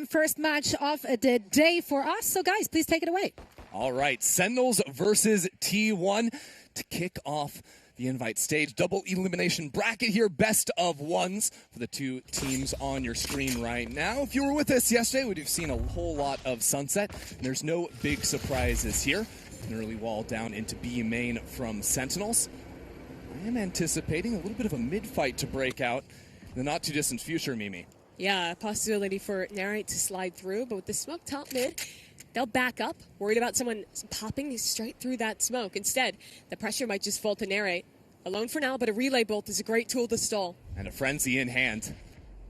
first match of the day for us. So guys, please take it away. All right, Sentinels versus T1 to kick off the invite stage. Double elimination bracket here, best of ones for the two teams on your screen right now. If you were with us yesterday, we'd have seen a whole lot of Sunset. And there's no big surprises here. An early wall down into B main from Sentinels. I am anticipating a little bit of a mid-fight to break out in the not-too-distant future, Mimi. Yeah, a possibility for Narrate to slide through, but with the smoke top mid, they'll back up, worried about someone popping straight through that smoke. Instead, the pressure might just fall to Narrate. Alone for now, but a relay bolt is a great tool to stall. And a frenzy in hand.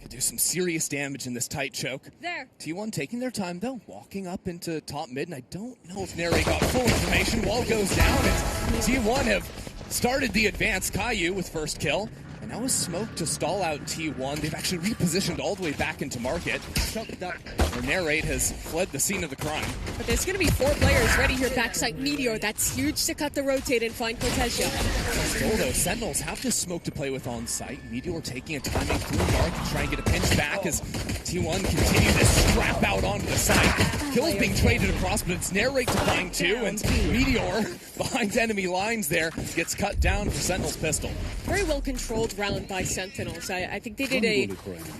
Could do some serious damage in this tight choke. There. T1 taking their time, though, walking up into top mid, and I don't know if Narrate got full information. Wall goes down, and T1 have started the advance. Caillou with first kill. And now a smoke to stall out T1. They've actually repositioned all the way back into market. Where Narrate has fled the scene of the crime. But there's going to be 4 players ready here backside Meteor. That's huge to cut the rotate and find Cortesia. Still though, Sentinels have this smoke to play with on site. Meteor taking a timing through dark to try and get a pinch back as T1 continue to strap out onto the site. Kills being traded across, but it's Narrate to find 2, and Meteor behind enemy lines there gets cut down for Sentinel's pistol. Very well controlled round by Sentinels. I think they did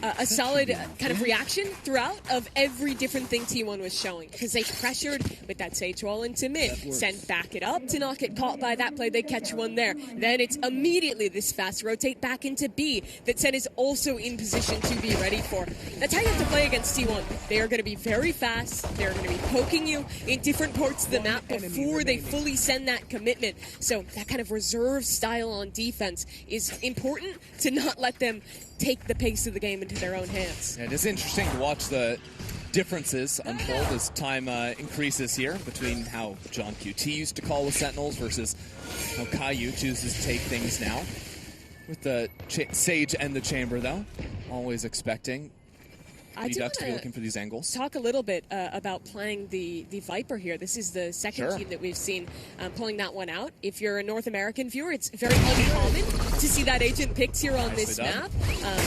a solid kind of reaction throughout of every different thing T1 was showing, because they pressured with that Sage wall into mid, send back it up to not get caught by that play. They catch one there. Then it's immediately this fast rotate back into B that Sen is also in position to be ready for. That's how you have to play against T1. They are going to be very fast. They're going to be poking you in different parts of the map before they fully send that commitment. So that kind of reserve style on defense is important to not let them take the pace of the game into their own hands. It is interesting to watch the differences unfold as time increases here between how John QT used to call with Sentinels versus how Caillou chooses to take things now. With the Sage and the Chamber, though, always expecting Ducks to be looking for these angles. Talk a little bit about playing the Viper here. This is the second team that we've seen pulling that one out. If you're a North American viewer, it's very uncommon to see that agent picked here on this map.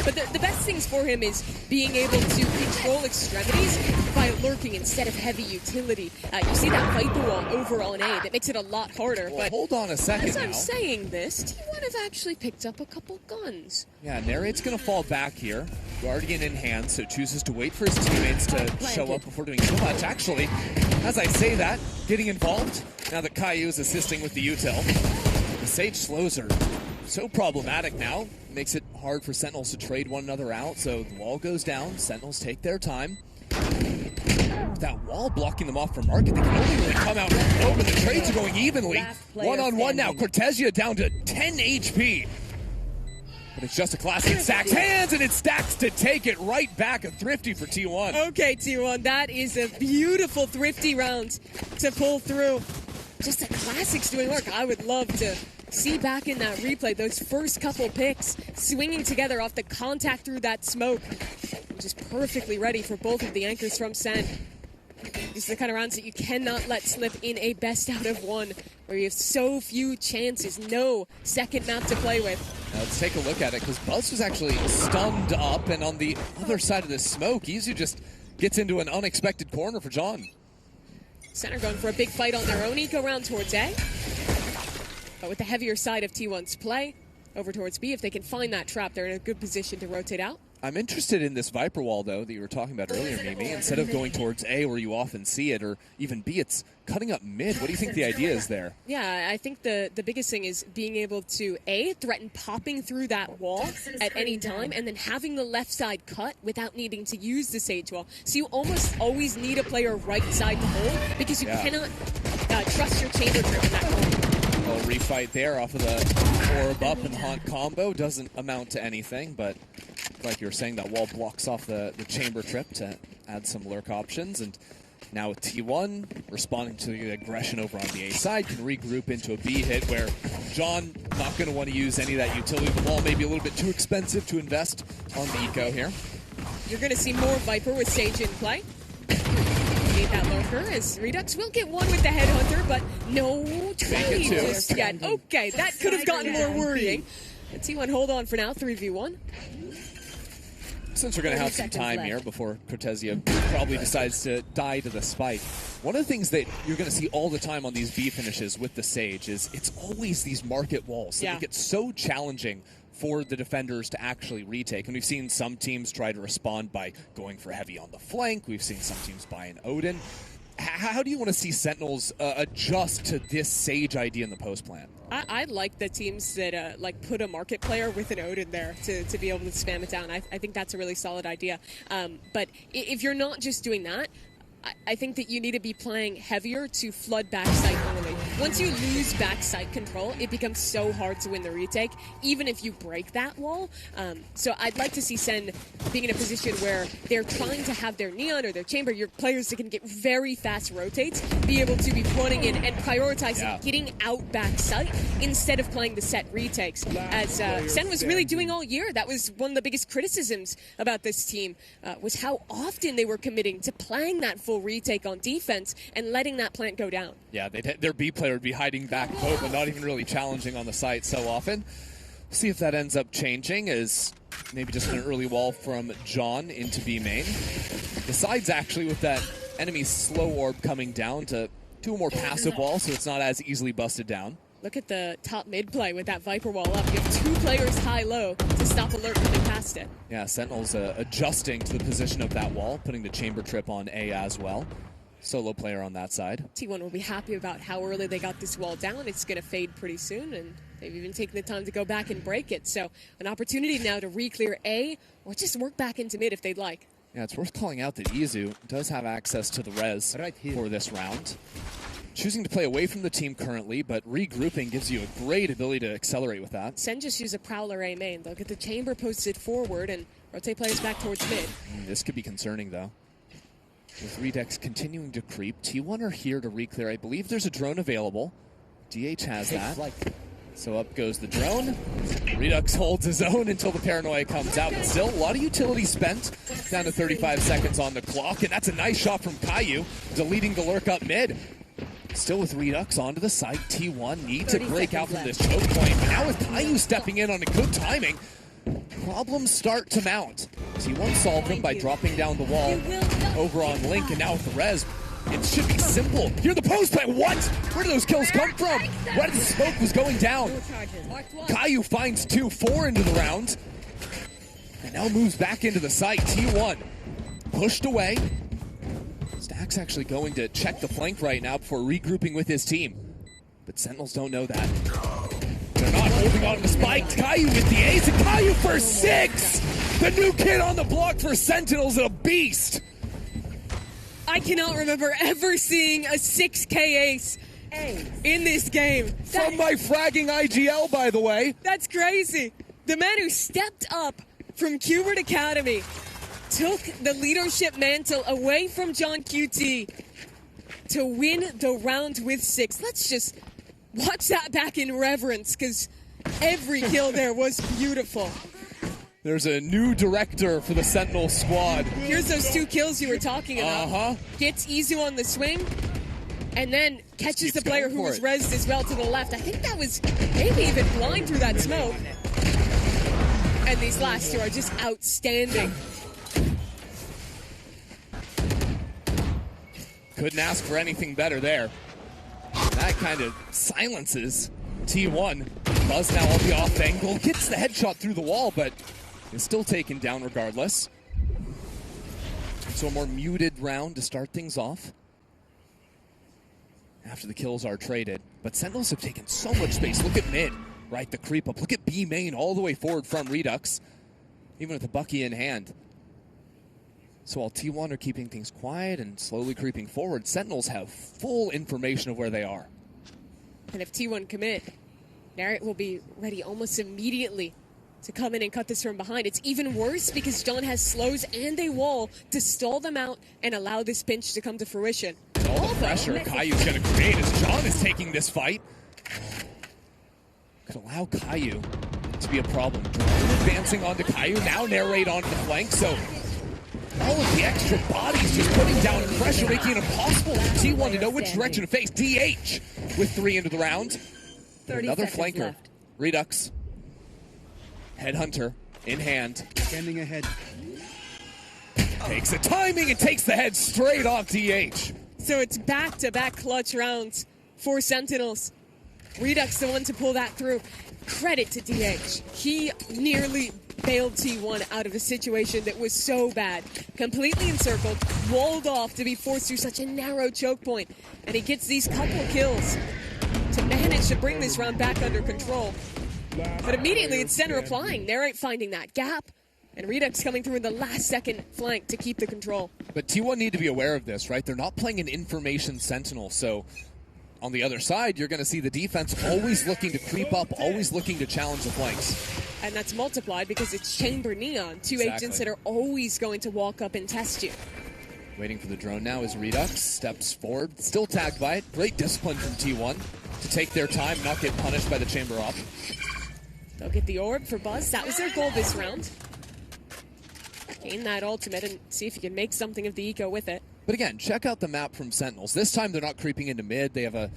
But the best things for him is being able to control extremities by lurking instead of heavy utility. You see that Viper wall over on A. That makes it a lot harder. Well, but hold on a second as now. I'm saying this, T1 have actually picked up a couple guns. Yeah, Narrate's going to fall back here. Guardian in hand, so chooses to wait for his teammates to show up before doing too much. Actually, as I say that, getting involved, now that Caillou is assisting with the util. The Sage slows are so problematic now. Makes it hard for Sentinels to trade one another out, so the wall goes down. Sentinels take their time. With that wall blocking them off from market, they can only really come out open. The trades are going evenly. One-on-one now. Cortesia down to 10 HP. But it's just a classic Stacks hands, and it Stacks to take it right back. A thrifty for T1. Okay, T1, that is a beautiful thrifty round to pull through. Just a classics doing work. I would love to see back in that replay those first couple picks swinging together off the contact through that smoke. Just perfectly ready for both of the anchors from Sen. These are the kind of rounds that you cannot let slip in a best out of one, where you have so few chances, no second map to play with. Now let's take a look at it, because Buzz was actually stunned up, and on the other side of the smoke, Izu just gets into an unexpected corner for John. Center going for a big fight on their own eco round towards A. But with the heavier side of T1's play, over towards B, if they can find that trap, they're in a good position to rotate out. I'm interested in this Viper wall, though, that you were talking about earlier, Mimi. Instead of going towards A, where you often see it, or even B, it's cutting up mid. What do you think the idea is there? Yeah, I think the biggest thing is being able to, A, threaten popping through that wall at any time, and then having the left side cut without needing to use the Sage wall. So you almost always need a player right side to hold, because you cannot trust your chamber trip in that corner. Well, refight there off of the orb up and haunt combo. Doesn't amount to anything, but like you were saying, that wall blocks off the chamber trip to add some lurk options. And now with T1 responding to the aggression over on the A side, can regroup into a B hit where John not going to want to use any of that utility. The wall may be a little bit too expensive to invest on the eco here. You're going to see more Viper with Sage in play. That lurker, as Redux will get one with the Headhunter, but no trade just yet. Okay, that could have gotten more worrying. T1 hold on for now, 3v1. Since we're going to have some time here before Cortezia probably decides to die to the spike, one of the things that you're going to see all the time on these B finishes with the Sage is it's always these market walls that make it so challenging for the defenders to actually retake. And we've seen some teams try to respond by going for heavy on the flank. We've seen some teams buy an Odin. How do you want to see Sentinels adjust to this Sage idea in the post plan? I like the teams that like put a market player with an Odin there to be able to spam it down. I think that's a really solid idea. But if you're not just doing that, I think that you need to be playing heavier to flood backside early. Once you lose backside control, it becomes so hard to win the retake, even if you break that wall. So I'd like to see Sen being in a position where they're trying to have their Neon or their Chamber, your players that can get very fast rotates, be able to be putting in and prioritizing getting out backside instead of playing the set retakes. As Sen was really doing all year. That was one of the biggest criticisms about this team, was how often they were committing to playing that full retake on defense and letting that plant go down. Yeah, their B player would be hiding back boat, but not even really challenging on the site so often. See if that ends up changing as maybe just an early wall from John into B main. Decides actually with that enemy slow orb coming down to do a more passive wall so it's not as easily busted down. Look at the top mid play with that Viper wall up. You have two players high-low to stop Alert coming past it. Yeah, Sentinels adjusting to the position of that wall, putting the chamber trip on A as well. Solo player on that side. T1 will be happy about how early they got this wall down. It's going to fade pretty soon, and they've even taken the time to go back and break it. So an opportunity now to re-clear A, or just work back into mid if they'd like. Yeah, it's worth calling out that Izu does have access to the res for this round. Choosing to play away from the team currently, but regrouping gives you a great ability to accelerate with that. Sen just use a Prowler A main. They'll get the chamber posted forward and rotate players back towards mid. This could be concerning, though. With Redux continuing to creep, T1 are here to re-clear. I believe there's a drone available. DH has that. So up goes the drone. Redux holds his own until the paranoia comes out. But still, a lot of utility spent. Down to 35 seconds on the clock. And that's a nice shot from Caillou, deleting the lurk up mid. Still with Redux onto the site, T1 need to break out from this choke point. But now with Caillou stepping in on a good timing, problems start to mount. T1 solved them by dropping down the wall over on Link, and now with the res, it should be simple. Here the post play, what? Where do those kills come from? Where did the smoke was going down? Caillou finds 2-4 into the round, and now moves back into the site. T1 pushed away. Stack's actually going to check the flank right now before regrouping with his team. But Sentinels don't know that. They're not holding on to the spike. Caillou with the ace, and Caillou for 6! The new kid on the block for Sentinels, a beast! I cannot remember ever seeing a 6K ace in this game. From my fragging IGL, by the way. That's crazy. The man who stepped up from Qbert Academy took the leadership mantle away from John QT to win the round with 6. Let's just watch that back in reverence, because every kill there was beautiful. There's a new director for the Sentinel squad. Here's those 2 kills you were talking about. Gets Izu on the swing, and then catches the player who was rezzed as well to the left. I think that was maybe even blind through that smoke. And these last 2 are just outstanding. Couldn't ask for anything better there. That kind of silences T1. Buzz now on the off angle. Gets the headshot through the wall, but is still taken down regardless. So a more muted round to start things off. After the kills are traded. But Sentinels have taken so much space. Look at mid, right? The creep up. Look at B main all the way forward from Redux. Even with the Bucky in hand. So while T1 are keeping things quiet and slowly creeping forward, Sentinels have full information of where they are. And if T1 commit, Narrate will be ready almost immediately to come in and cut this from behind. It's even worse because John has slows and a wall to stall them out and allow this pinch to come to fruition. And all the pressure Caillou's going to create as John is taking this fight could allow Caillou to be a problem. Drone advancing onto Caillou, now Narrate onto the flank, so all of the extra bodies just putting down pressure, making it impossible for T1 to know which direction to face. DH with 3 into the round. Another flanker. Left. Redux. Headhunter in hand. Standing ahead. Takes the timing and takes the head straight off DH. So it's back-to-back clutch rounds for Sentinels. Redux the one to pull that through. Credit to DH. He nearly bailed T1 out of a situation that was so bad. Completely encircled, walled off to be forced through such a narrow choke point. And he gets these couple kills to manage to bring this round back under control. But immediately it's Center applying. They ain't finding that gap. And Redux coming through in the last second flank to keep the control. But T1 need to be aware of this, right? They're not playing an information Sentinel, so on the other side, you're going to see the defense always looking to creep up, always looking to challenge the flanks. And that's multiplied because it's Chamber Neon, two agents that are always going to walk up and test you. Waiting for the drone now is Redux, steps forward, still tagged by it. Great discipline from T1 to take their time, not get punished by the Chamber op. They'll get the orb for Buzz. That was their goal this round. Gain that ultimate and see if you can make something of the eco with it. But again, check out the map from Sentinels. This time they're not creeping into mid. They have a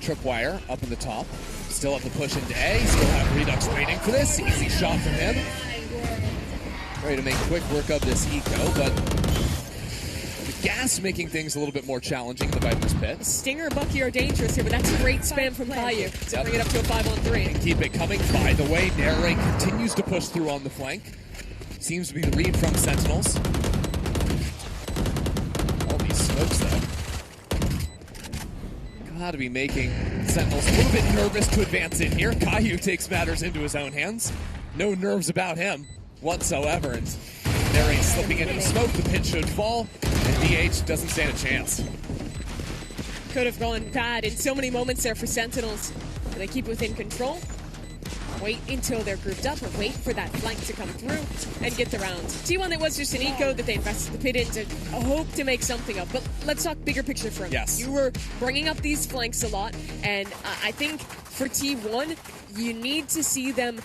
tripwire up in the top. Still have to push into A. Still have Redux waiting for this. Easy shot from him. Ready to make quick work of this eco, but the gas making things a little bit more challenging in the Viper's pit. Stinger, Bucky are dangerous here, but that's great spam from Caillou to bring it up to a 5-on-3. And keep it coming. By the way, Narrate continues to push through on the flank. Seems to be the read from Sentinels. All these smokes, though. Gotta be making Sentinels a little bit nervous to advance in here. Caillou takes matters into his own hands. No nerves about him whatsoever. And Narrate slipping into the smoke. The pit should fall. And DH doesn't stand a chance. Could have gone bad in so many moments there for Sentinels. And they keep within control. Wait until they're grouped up and wait for that flank to come through and get the round. T1, it was just an eco that they invested the pit in to hope to make something of. But let's talk bigger picture for him. Yes. You were bringing up these flanks a lot, and I think for T1, you need to see them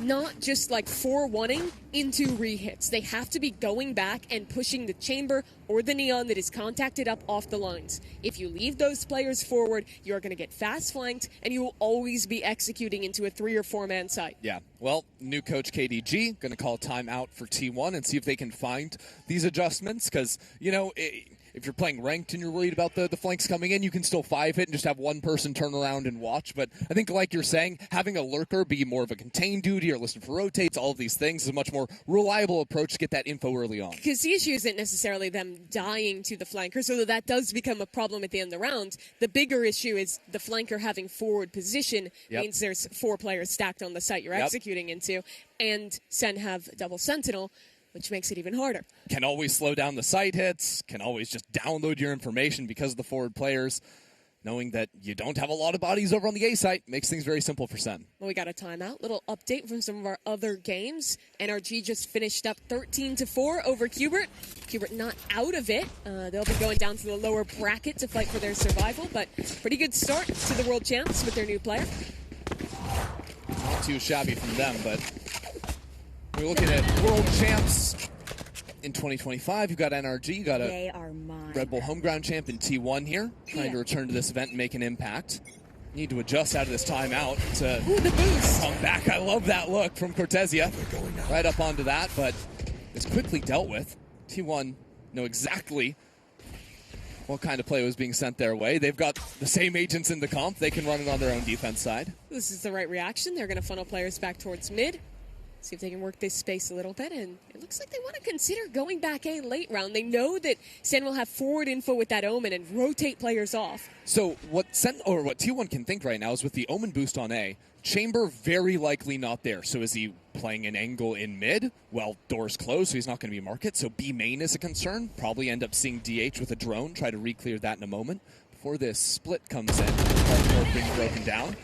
not just like 4-1ing into rehits. They have to be going back and pushing the Chamber or the Neon that is contacted up off the lines. If you leave those players forward, you're going to get fast flanked and you will always be executing into a 3 or 4 man site. Yeah, well, new coach KDG going to call timeout for T1 and see if they can find these adjustments because, you know, if you're playing ranked and you're worried about the flanks coming in, you can still 5-hit and just have one person turn around and watch. But I think, like you're saying, having a lurker be more of a contained duty or listen for rotates, all of these things is a much more reliable approach to get that info early on. Because the issue isn't necessarily them dying to the flanker, so that does become a problem at the end of the round. The bigger issue is the flanker having forward position means there's 4 players stacked on the site you're executing into, and Sen have double Sentinel, which makes it even harder. Can always slow down the site hits, can always just download your information because of the forward players. Knowing that you don't have a lot of bodies over on the A site makes things very simple for Sen. Well, we got a timeout. Little update from some of our other games. NRG just finished up 13-4 over Qbert. Qbert not out of it. They'll be going down to the lower bracket to fight for their survival, but pretty good start to the World Champs with their new player. Not too shabby from them, but we're looking at World Champs in 2025. You've got NRG, you got a Red Bull Homeground champ in T1 here, trying to return to this event and make an impact. Need to adjust out of this timeout to the boost. Come back. I love that look from Cortesia. Right up onto that, but it's quickly dealt with. T1 know exactly what kind of play was being sent their way. They've got the same agents in the comp. They can run it on their own defense side. This is the right reaction. They're going to funnel players back towards mid. See if they can work this space a little bit, and it looks like they want to consider going back A late round. They know that Sen will have forward info with that Omen and rotate players off. So what T1 can think right now is with the Omen boost on A, Chamber very likely not there. So is he playing an angle in mid? Well, door's closed, so he's not going to be market. So B main is a concern. Probably end up seeing DH with a drone, try to re-clear that in a moment before this split comes in. Hardcore being broken down.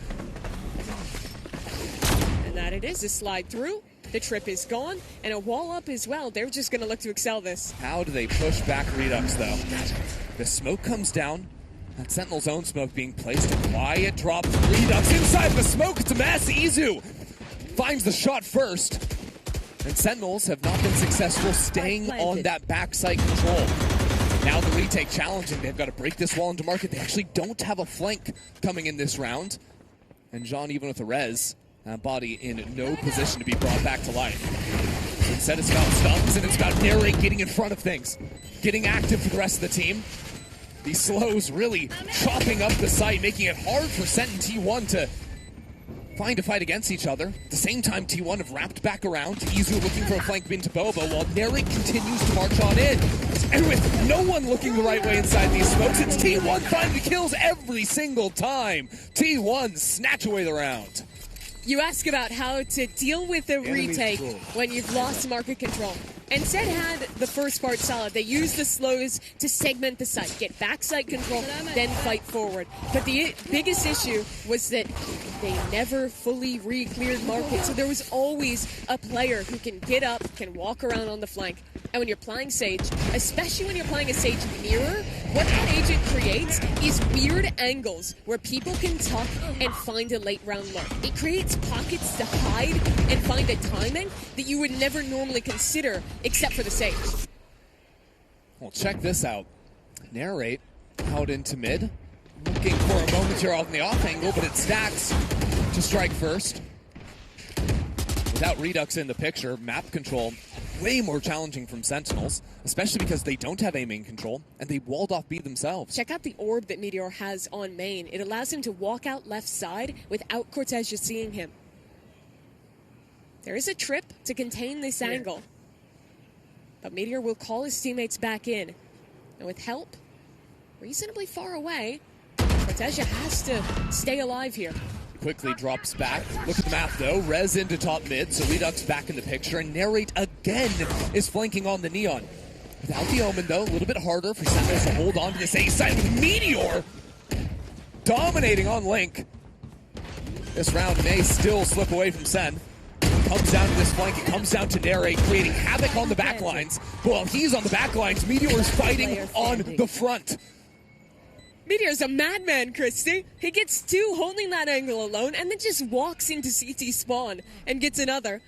And that it is, a slide through. The trip is gone, and a wall up as well. They're just going to look to excel this. How do they push back Redux, though? The smoke comes down. That Sentinel's own smoke being placed. And Wyatt drops Redux inside the smoke. It's a mess. Izu finds the shot first. And Sentinels have not been successful staying on that backside control. Now the retake challenging. They've got to break this wall into market. They actually don't have a flank coming in this round. And Jean, even with a res, body in no position to be brought back to life. Instead, it's about stunts, and it's about narrate getting in front of things, getting active for the rest of the team. These slows really chopping up the site, making it hard for Sent and T1 to find a fight against each other. At the same time, T1 have wrapped back around. Izu looking for a flank into Boba, while narrate continues to march on in. And with no one looking the right way inside these smokes, it's T1 finding the kills every single time. T1 snatch away the round. You ask about how to deal with a retake when you've lost market control. And Zeta had the first part solid. They used the slows to segment the site, get backside control, then fight forward. But the biggest issue was that they never fully re-cleared market, so there was always a player who can get up, can walk around on the flank. And when you're playing Sage, especially when you're playing a Sage mirror, what that agent creates is weird angles where people can tuck and find a late round look. It creates pockets to hide and find a timing that you would never normally consider except for the Sage. Well, check this out. Narrate out into mid. Looking for a moment here on the off angle, but it stacks to strike first. Without Redux in the picture, map control way more challenging from Sentinels, especially because they don't have aiming control, and they walled off B themselves. Check out the orb that Meteor has on main. It allows him to walk out left side without Cortez seeing him. There is a trip to contain this angle, but Meteor will call his teammates back in. And with help reasonably far away, Cortez has to stay alive here. Quickly drops back. Look at the map though. Rez into top mid, so Redux back in the picture, and Narrate again is flanking on the Neon. Without the Omen though, a little bit harder for Sentinels to hold on to this A side with Meteor dominating on Link. This round may still slip away from Sen. It comes down to this flank, it comes down to Narrate creating havoc on the backlines. But while he's on the backlines, Meteor is fighting on the front. Meteor's a madman, Christy. He gets two holding that angle alone and then just walks into CT spawn and gets another.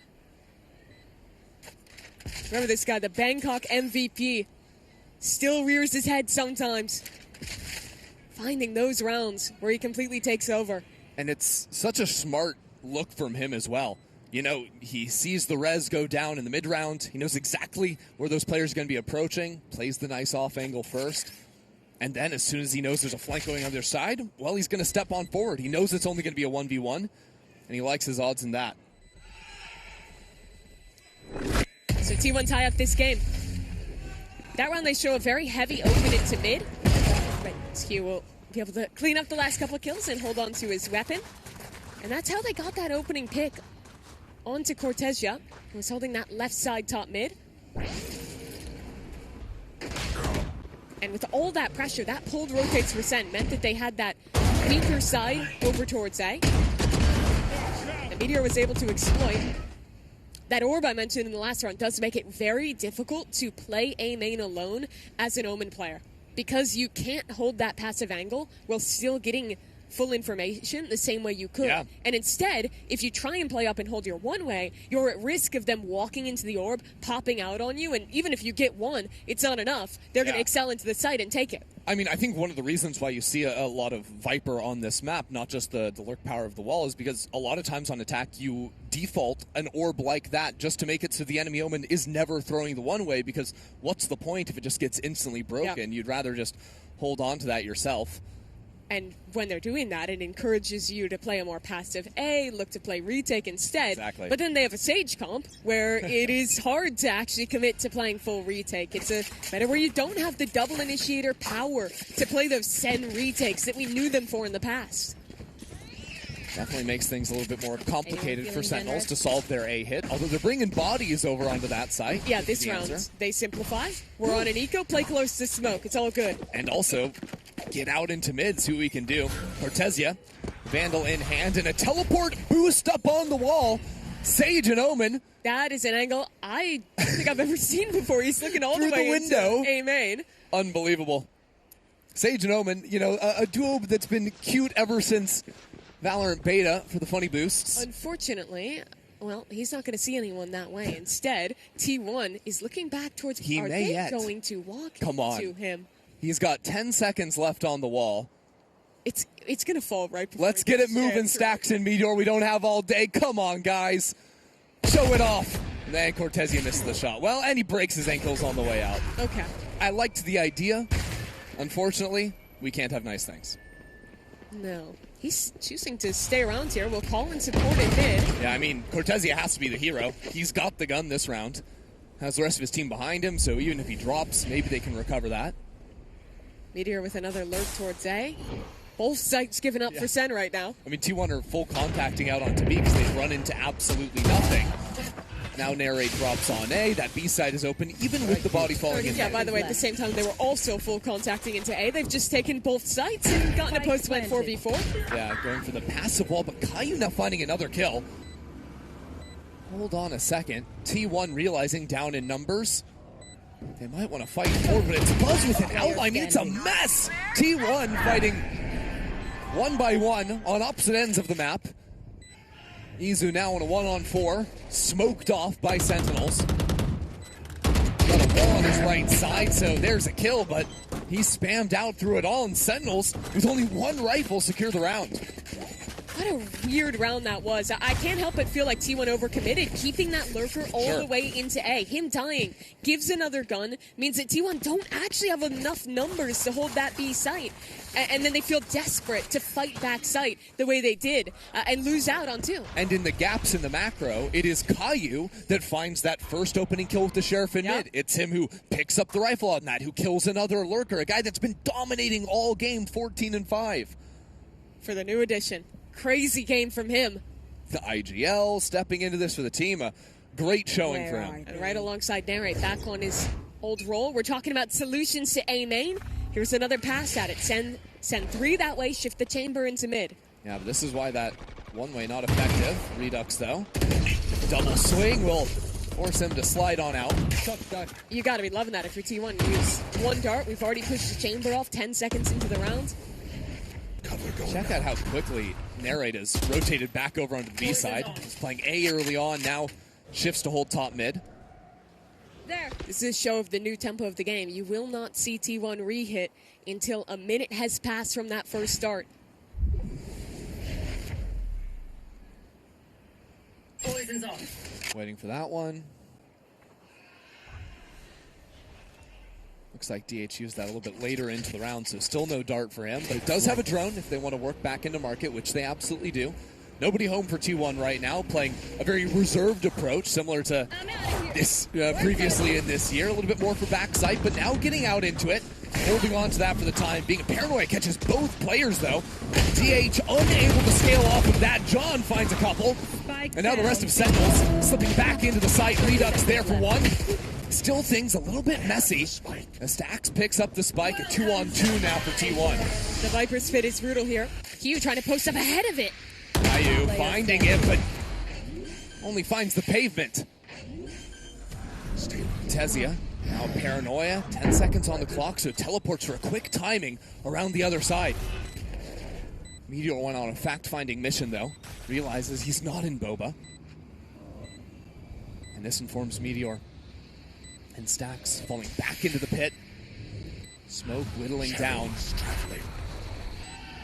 Remember this guy, the Bangkok MVP. Still rears his head sometimes. Finding those rounds where he completely takes over. And it's such a smart look from him as well. You know, he sees the res go down in the mid round. He knows exactly where those players are going to be approaching. Plays the nice off angle first. And then as soon as he knows there's a flank going on their side, well, he's going to step on forward. He knows it's only going to be a 1v1, and he likes his odds in that. So T1 tie up this game. That round they show a very heavy open into mid. But Q will be able to clean up the last couple of kills and hold on to his weapon. And that's how they got that opening pick onto Cortezia, who was holding that left side top mid. And with all that pressure, that pulled rotates percent meant that they had that weaker side over towards A. And Meteor was able to exploit. That orb I mentioned in the last round does make it very difficult to play A main alone as an Omen player, because you can't hold that passive angle while still getting full information the same way you could. Yeah. And instead, if you try and play up and hold your one way, you're at risk of them walking into the orb, popping out on you, and even if you get one, it's not enough. They're going to excel into the site and take it. I mean, I think one of the reasons why you see a lot of Viper on this map, not just the lurk power of the wall, is because a lot of times on attack you default an orb like that just to make it so the enemy Omen is never throwing the one way, because what's the point if it just gets instantly broken? You'd rather just hold on to that yourself. And when they're doing that, it encourages you to play a more passive A, look to play retake instead. Exactly. But then they have a Sage comp where it is hard to actually commit to playing full retake. It's a better where you don't have the double initiator power to play those Sen retakes that we knew them for in the past. Definitely makes things a little bit more complicated for Sentinels to solve their A hit, although they're bringing bodies over onto that site. Yeah, this round, they simplify. We're on an eco, play close to smoke. It's all good. And also, get out into mid, see what we can do. Cortezia, Vandal in hand, and a teleport boost up on the wall. Sage and Omen. That is an angle I don't think I've ever seen before. He's looking all Through the way the window. into A main. Unbelievable. Sage and Omen, you know, a duo that's been cute ever since Valorant beta for the funny boosts. Unfortunately, well, he's not going to see anyone that way. Instead, T1 is looking back towards. He Are may they yet. going to walk Come on. to him? He's got 10 seconds left on the wall. It's going to fall right before. Let's he get gets it moving, chance, Stacks and Meteor. We don't have all day. Come on, guys. Show it off. Then Cortezia misses the shot. Well, and he breaks his ankles on the way out. Okay. I liked the idea. Unfortunately, we can't have nice things. No. He's choosing to stay around here. We'll call and support in mid. Yeah, I mean, Cortezia has to be the hero. He's got the gun this round. Has the rest of his team behind him, so even if he drops, maybe they can recover that. Meteor with another lurk towards A. Both sides giving up for Sen right now. I mean, T1 are full contacting out onto B because they've run into absolutely nothing. Now Narrate drops on A. That B side is open, even with the body falling in. Yeah, by the way, at the same time, they were also full contacting into A. They've just taken both sides and gotten a post-plant 4v4. Yeah, going for the passive wall, but Caillou now finding another kill. Hold on a second. T1 realizing down in numbers. They might want to fight forward, but it's Buzz with an outline. It's a mess. T1 fighting one by one on opposite ends of the map. Izu now on a 1-on-4, smoked off by Sentinels. Got a wall on his right side, so there's a kill, but he spammed out through it all, and Sentinels, with only one rifle, secure the round. What a weird round that was. I can't help but feel like T1 overcommitted, keeping that lurker all the way into A. Him dying gives another gun, means that T1 don't actually have enough numbers to hold that B site. And then they feel desperate to fight back site the way they did and lose out on 2. And in the gaps in the macro, it is Caillou that finds that first opening kill with the Sheriff in mid. It's him who picks up the rifle on that, who kills another lurker, a guy that's been dominating all game, 14-5. For the new addition. Crazy game from him. The IGL stepping into this for the team. A great showing for him. And right alongside Narrate, back on his old role. We're talking about solutions to A main. Here's another pass at it. Send 3 that way, shift the chamber into mid. Yeah, but this is why that one-way not effective. Redux, though. Double swing will force him to slide on out. You got to be loving that if you're T1. You use one dart. We've already pushed the chamber off 10 seconds into the round. Check out how quickly Narrate has rotated back over onto the B side. He's playing A early on, now shifts to hold top mid. There. This is a show of the new tempo of the game. You will not see T1 re-hit until a minute has passed from that first start. Poison's off. Waiting for that one. Looks like DH used that a little bit later into the round, so still no dart for him. But it does have a drone if they want to work back into market, which they absolutely do. Nobody home for T1 right now, playing a very reserved approach, similar to this previously in this year. A little bit more for backside, but now getting out into it. Holding on to that for the time being. Paranoia catches both players, though. DH unable to scale off of that. John finds a couple. And now the rest of Sentinels slipping back into the site. Redux there for one. Still things a little bit messy. As Stax picks up the spike at 2-on-2 now for T1. The Viper's fit is brutal here. Q trying to post up ahead of it. Caillou finding it, but only finds the pavement. Tezia, now Paranoia. 10 seconds on the clock, so teleports for a quick timing around the other side. Meteor went on a fact-finding mission, though. Realizes he's not in Boba. And this informs Meteor. And Stax falling back into the pit. Smoke whittling down.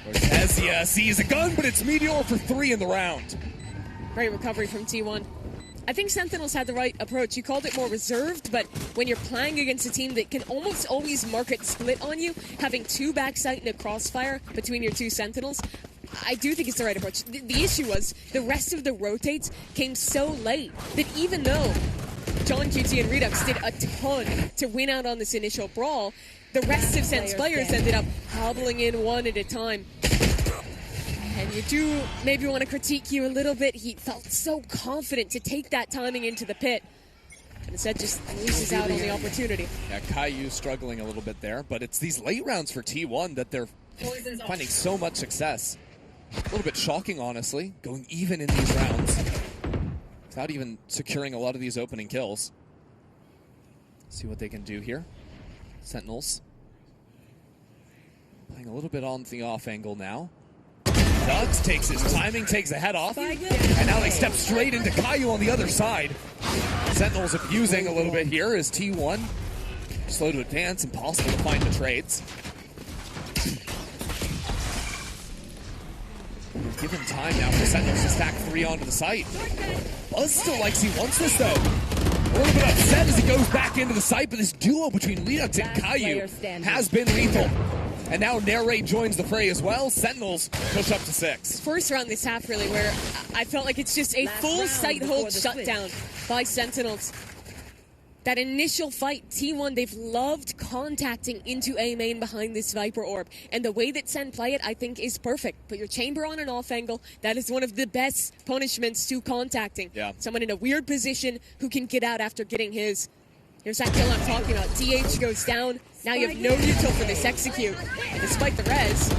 Cortezia sees a gun, but it's Meteor for 3 in the round. Great recovery from T1. I think Sentinels had the right approach. You called it more reserved, but when you're playing against a team that can almost always market split on you, having 2 backside and a crossfire between your 2 Sentinels, I do think it's the right approach. The issue was the rest of the rotates came so late that even though John, QT, and Redux did a ton to win out on this initial brawl, the rest of Sen's players ended up hobbling in one at a time. And you do maybe want to critique you a little bit. He felt so confident to take that timing into the pit. And instead just loses out on the opportunity. Yeah, Caillou struggling a little bit there, but it's these late rounds for T1 that they're finding so much success. A little bit shocking, honestly, going even in these rounds without even securing a lot of these opening kills. See what they can do here. Sentinels playing a little bit on the off angle now. Nugs takes his timing, takes the head off, and now they step straight into Caillou on the other side. Sentinels abusing a little bit here as T1 slow to advance, impossible to find the trades. Given time now for Sentinels to stack 3 onto the site. Buzz still likes he wants this though. A little bit upset as he goes back into the site, but this duo between Redux and Caillou has been lethal. And now Narrate joins the fray as well. Sentinels push up to 6. First round this half, really, where I felt like it's just a full site hold shutdown by Sentinels. That initial fight, T1, they've loved contacting into A main behind this Viper Orb. And the way that Sen play it, I think, is perfect. Put your chamber on an off angle. That is one of the best punishments to contacting. Yeah. Someone in a weird position who can get out after getting his. Here's that kill I'm talking about. DH goes down. Now you have no util for this execute. And despite the res,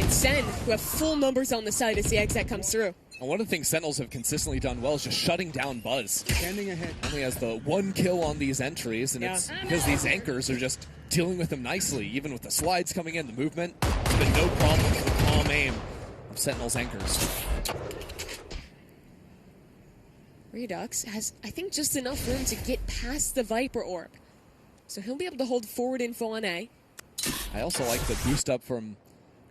it's Sen who have full numbers on the side as the exec comes through. And one of the things Sentinels have consistently done well is just shutting down Buzz. Standing ahead. Only has the 1 kill on these entries, and it's because these anchors are just dealing with him nicely. Even with the slides coming in, the movement, it's been no problem with the calm aim of Sentinels anchors. Redux has, I think, just enough room to get past the Viper Orb. So he'll be able to hold forward info on A. I also like the boost up from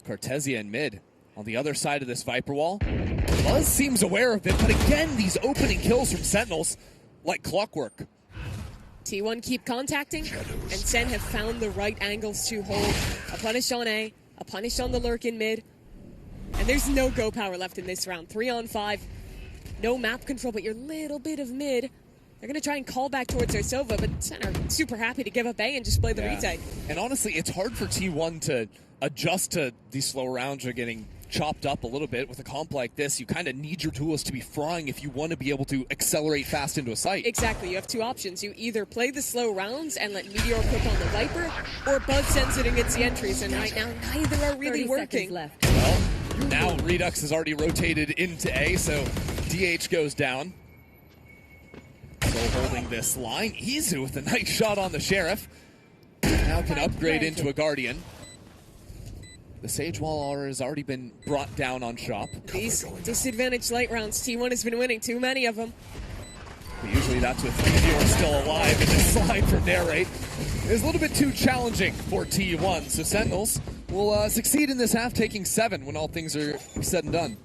Cartesia in mid. On the other side of this Viper wall, Buzz seems aware of it, but again, these opening kills from Sentinels, like clockwork. T1 keep contacting, and Sen have found the right angles to hold. A punish on A, a punish on the lurk in mid. And there's no go power left in this round. 3 on 5. No map control, but your little bit of mid. They're going to try and call back towards their Sova, but Sen are super happy to give up A and just play the retake. And honestly, it's hard for T1 to adjust to these slow rounds or getting chopped up a little bit. With a comp like this, you kind of need your tools to be frying if you want to be able to accelerate fast into a site. Exactly. You have two options. You either play the slow rounds and let Meteor cook on the Viper, or Buzz sends it and gets the entries, and right now neither are really working. Left. Well, now Redux has already rotated into A, so DH goes down. Still holding this line. Izu with a nice shot on the Sheriff. Now can upgrade into a Guardian. The Sage Wall has already been brought down on shop. These disadvantaged late rounds, T1 has been winning too many of them. But usually that's with Meteor still alive, and this slide from Narrate is a little bit too challenging for T1. So Sentinels will succeed in this half, taking 7 when all things are said and done.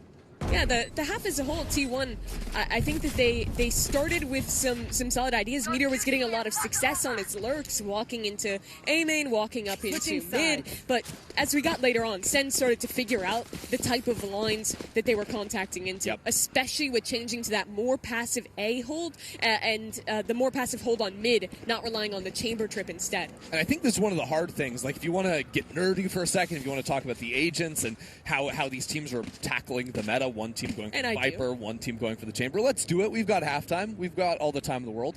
Yeah, the half as a whole, T1, I think that they started with some solid ideas. Meteor was getting a lot of success on its lurks, walking into A main, walking up into mid. But as we got later on, Sen started to figure out the type of lines that they were contacting into, especially with changing to that more passive A hold and the more passive hold on mid, not relying on the chamber trip instead. And I think this is one of the hard things. Like, if you want to get nerdy for a second, if you want to talk about the agents and how these teams are tackling the meta, one team going for the Viper, one team going for the Chamber. Let's do it. We've got halftime. We've got all the time in the world.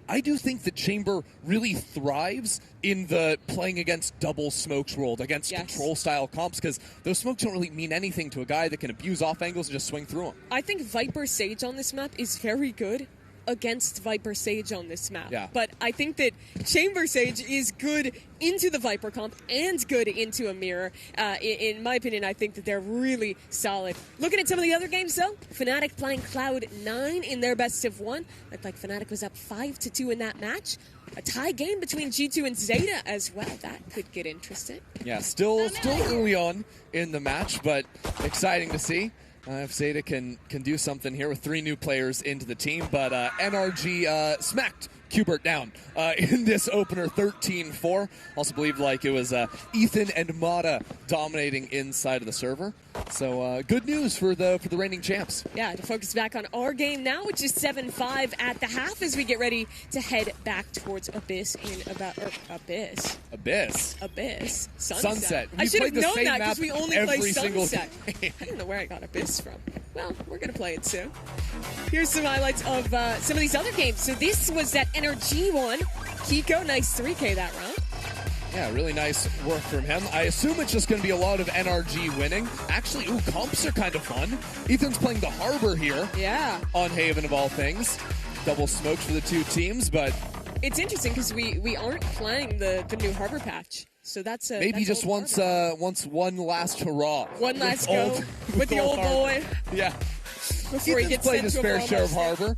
I do think that Chamber really thrives in the playing against double smokes world, against control-style comps, because those smokes don't really mean anything to a guy that can abuse off angles and just swing through them. I think Viper Sage on this map is very good against Viper Sage on this map. Yeah. But I think that Chamber Sage is good into the Viper comp and good into a mirror. In my opinion, I think that they're really solid. Looking at some of the other games, though, FNATIC playing Cloud9 in their best of 1. Looked like FNATIC was up 5-2 in that match. A tie game between G2 and Zeta as well. That could get interesting. Yeah, still early on in the match, but exciting to see. If Zeta can do something here with 3 new players into the team, but NRG smacked Qbert down in this opener, 13-4. Also believed like it was Ethan and Mata dominating inside of the server. So good news for the reigning champs. Yeah, to focus back on our game now, which is 7-5 at the half as we get ready to head back towards Abyss in about Abyss. Sunset. I should have known that because we only play Sunset. I don't know where I got Abyss from. Well, we're going to play it soon. Here's some highlights of some of these other games. So this was that NRG one. Kiko, nice 3K that round. Yeah, really nice work from him. I assume it's just going to be a lot of NRG winning. Actually, comps are kind of fun. Ethan's playing the Harbor here. Yeah. On Haven of all things. Double smokes for the 2 teams, but it's interesting because we aren't playing the new Harbor patch. So that's maybe that's just wants one last hurrah. One last go with the old boy. Yeah. Before he gets played sent his to fair a share of Harbor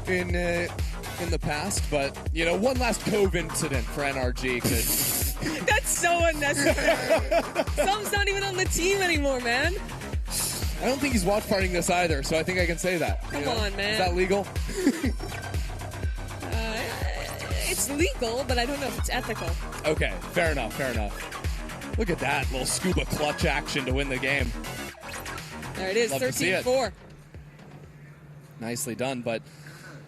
in the past, but one last Cove incident for NRG could. That's so unnecessary. Som's not even on the team anymore, man. I don't think he's watch partying this either, so I think I can say that. Come on, man. Is that legal? It's legal, but I don't know if it's ethical. Okay, fair enough, fair enough. Look at that little scuba clutch action to win the game. There it is, 13-4. Nicely done, but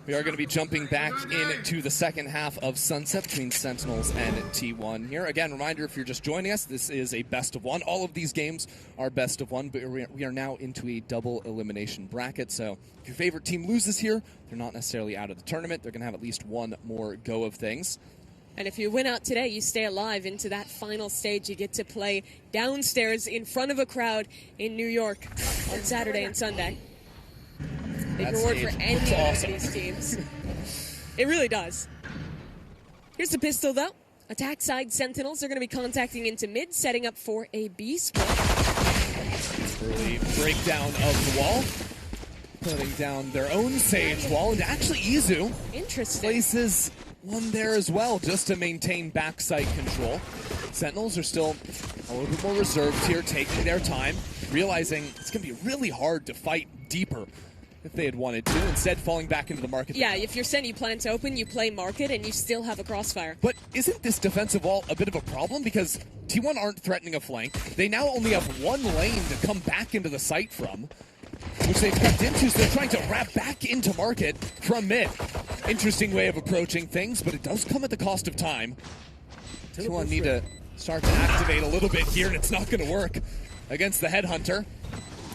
we are going to be jumping back into the second half of Sunset between Sentinels and T1 here. Again, reminder, if you're just joining us, this is a best of one. All of these games are best of one, but we are now into a double elimination bracket. So if your favorite team loses here, they're not necessarily out of the tournament. They're going to have at least one more go of things. And if you win out today, you stay alive into that final stage. You get to play downstairs in front of a crowd in New York on Saturday and Sunday. Big reward for any of these teams. It really does. Here's the pistol, though. Attack side Sentinels are going to be contacting into mid, setting up for a B split. Early breakdown of the wall. Putting down their own Sage wall. And actually, Izu places one there as well, just to maintain backside control. Sentinels are still a little bit more reserved here, taking their time, realizing it's going to be really hard to fight deeper if they had wanted to, instead falling back into the market. Yeah, if you're sending plants open, you play market, and you still have a crossfire. But isn't this defensive wall a bit of a problem? Because T1 aren't threatening a flank. They now only have one lane to come back into the site from, which they've crept into, so they're trying to wrap back into market from mid. Interesting way of approaching things, but it does come at the cost of time. T1 need to start to activate a little bit here, and it's not going to work against the Headhunter.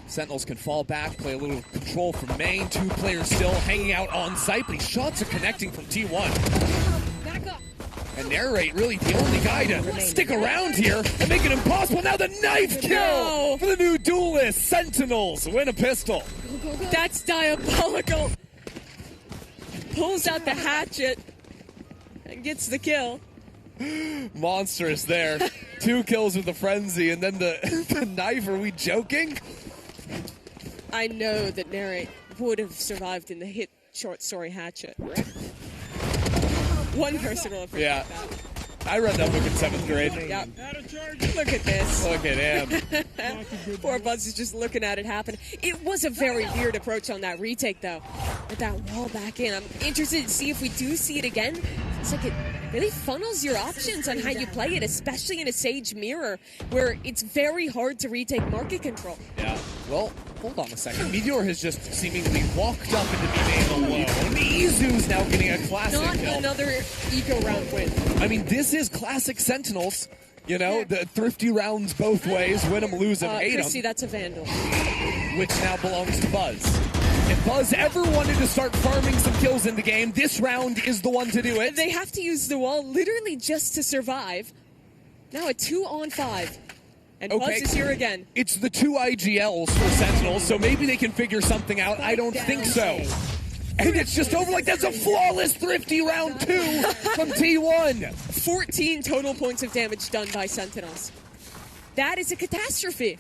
Sentinels can fall back, play a little control from main. Two players still hanging out on site, but these shots are connecting from T1. Back up. And Narrate really the only guy to stick around here and make it impossible. Now the knife kill for the new duelist. Sentinels win a pistol. That's diabolical. Pulls out the hatchet and gets the kill. Monstrous there. 2 kills with the frenzy, and then the knife. Are we joking? I know that Narrate would have survived in the hit short story hatchet. One person will appreciate that. I read that book in 7th grade. Yep. Look at this. Look at him. Poor Buzz is just looking at it happen. It was a very weird approach on that retake, though. With that wall back in. I'm interested to see if we do see it again. It's like it really funnels your options on how you play it, especially in a Sage mirror, where it's very hard to retake market control. Yeah. Well, hold on a second. Meteor has just seemingly walked up into the main alone. And Izu's now getting a classic Not kill. another eco round win. I mean, this is classic Sentinels. You know, the thrifty rounds both ways. Win them, lose them, hate Chrissy, them. that's a Vandal. Which now belongs to Buzz. If Buzz ever wanted to start farming some kills in the game, this round is the one to do it. They have to use the wall literally just to survive. Now a 2-on-5. And Buzz is here again. It's the 2 IGLs for Sentinels, so maybe they can figure something out. I don't think so. And it's just over like that's a flawless thrifty round 2 from T1. 14 total points of damage done by Sentinels. That is a catastrophe.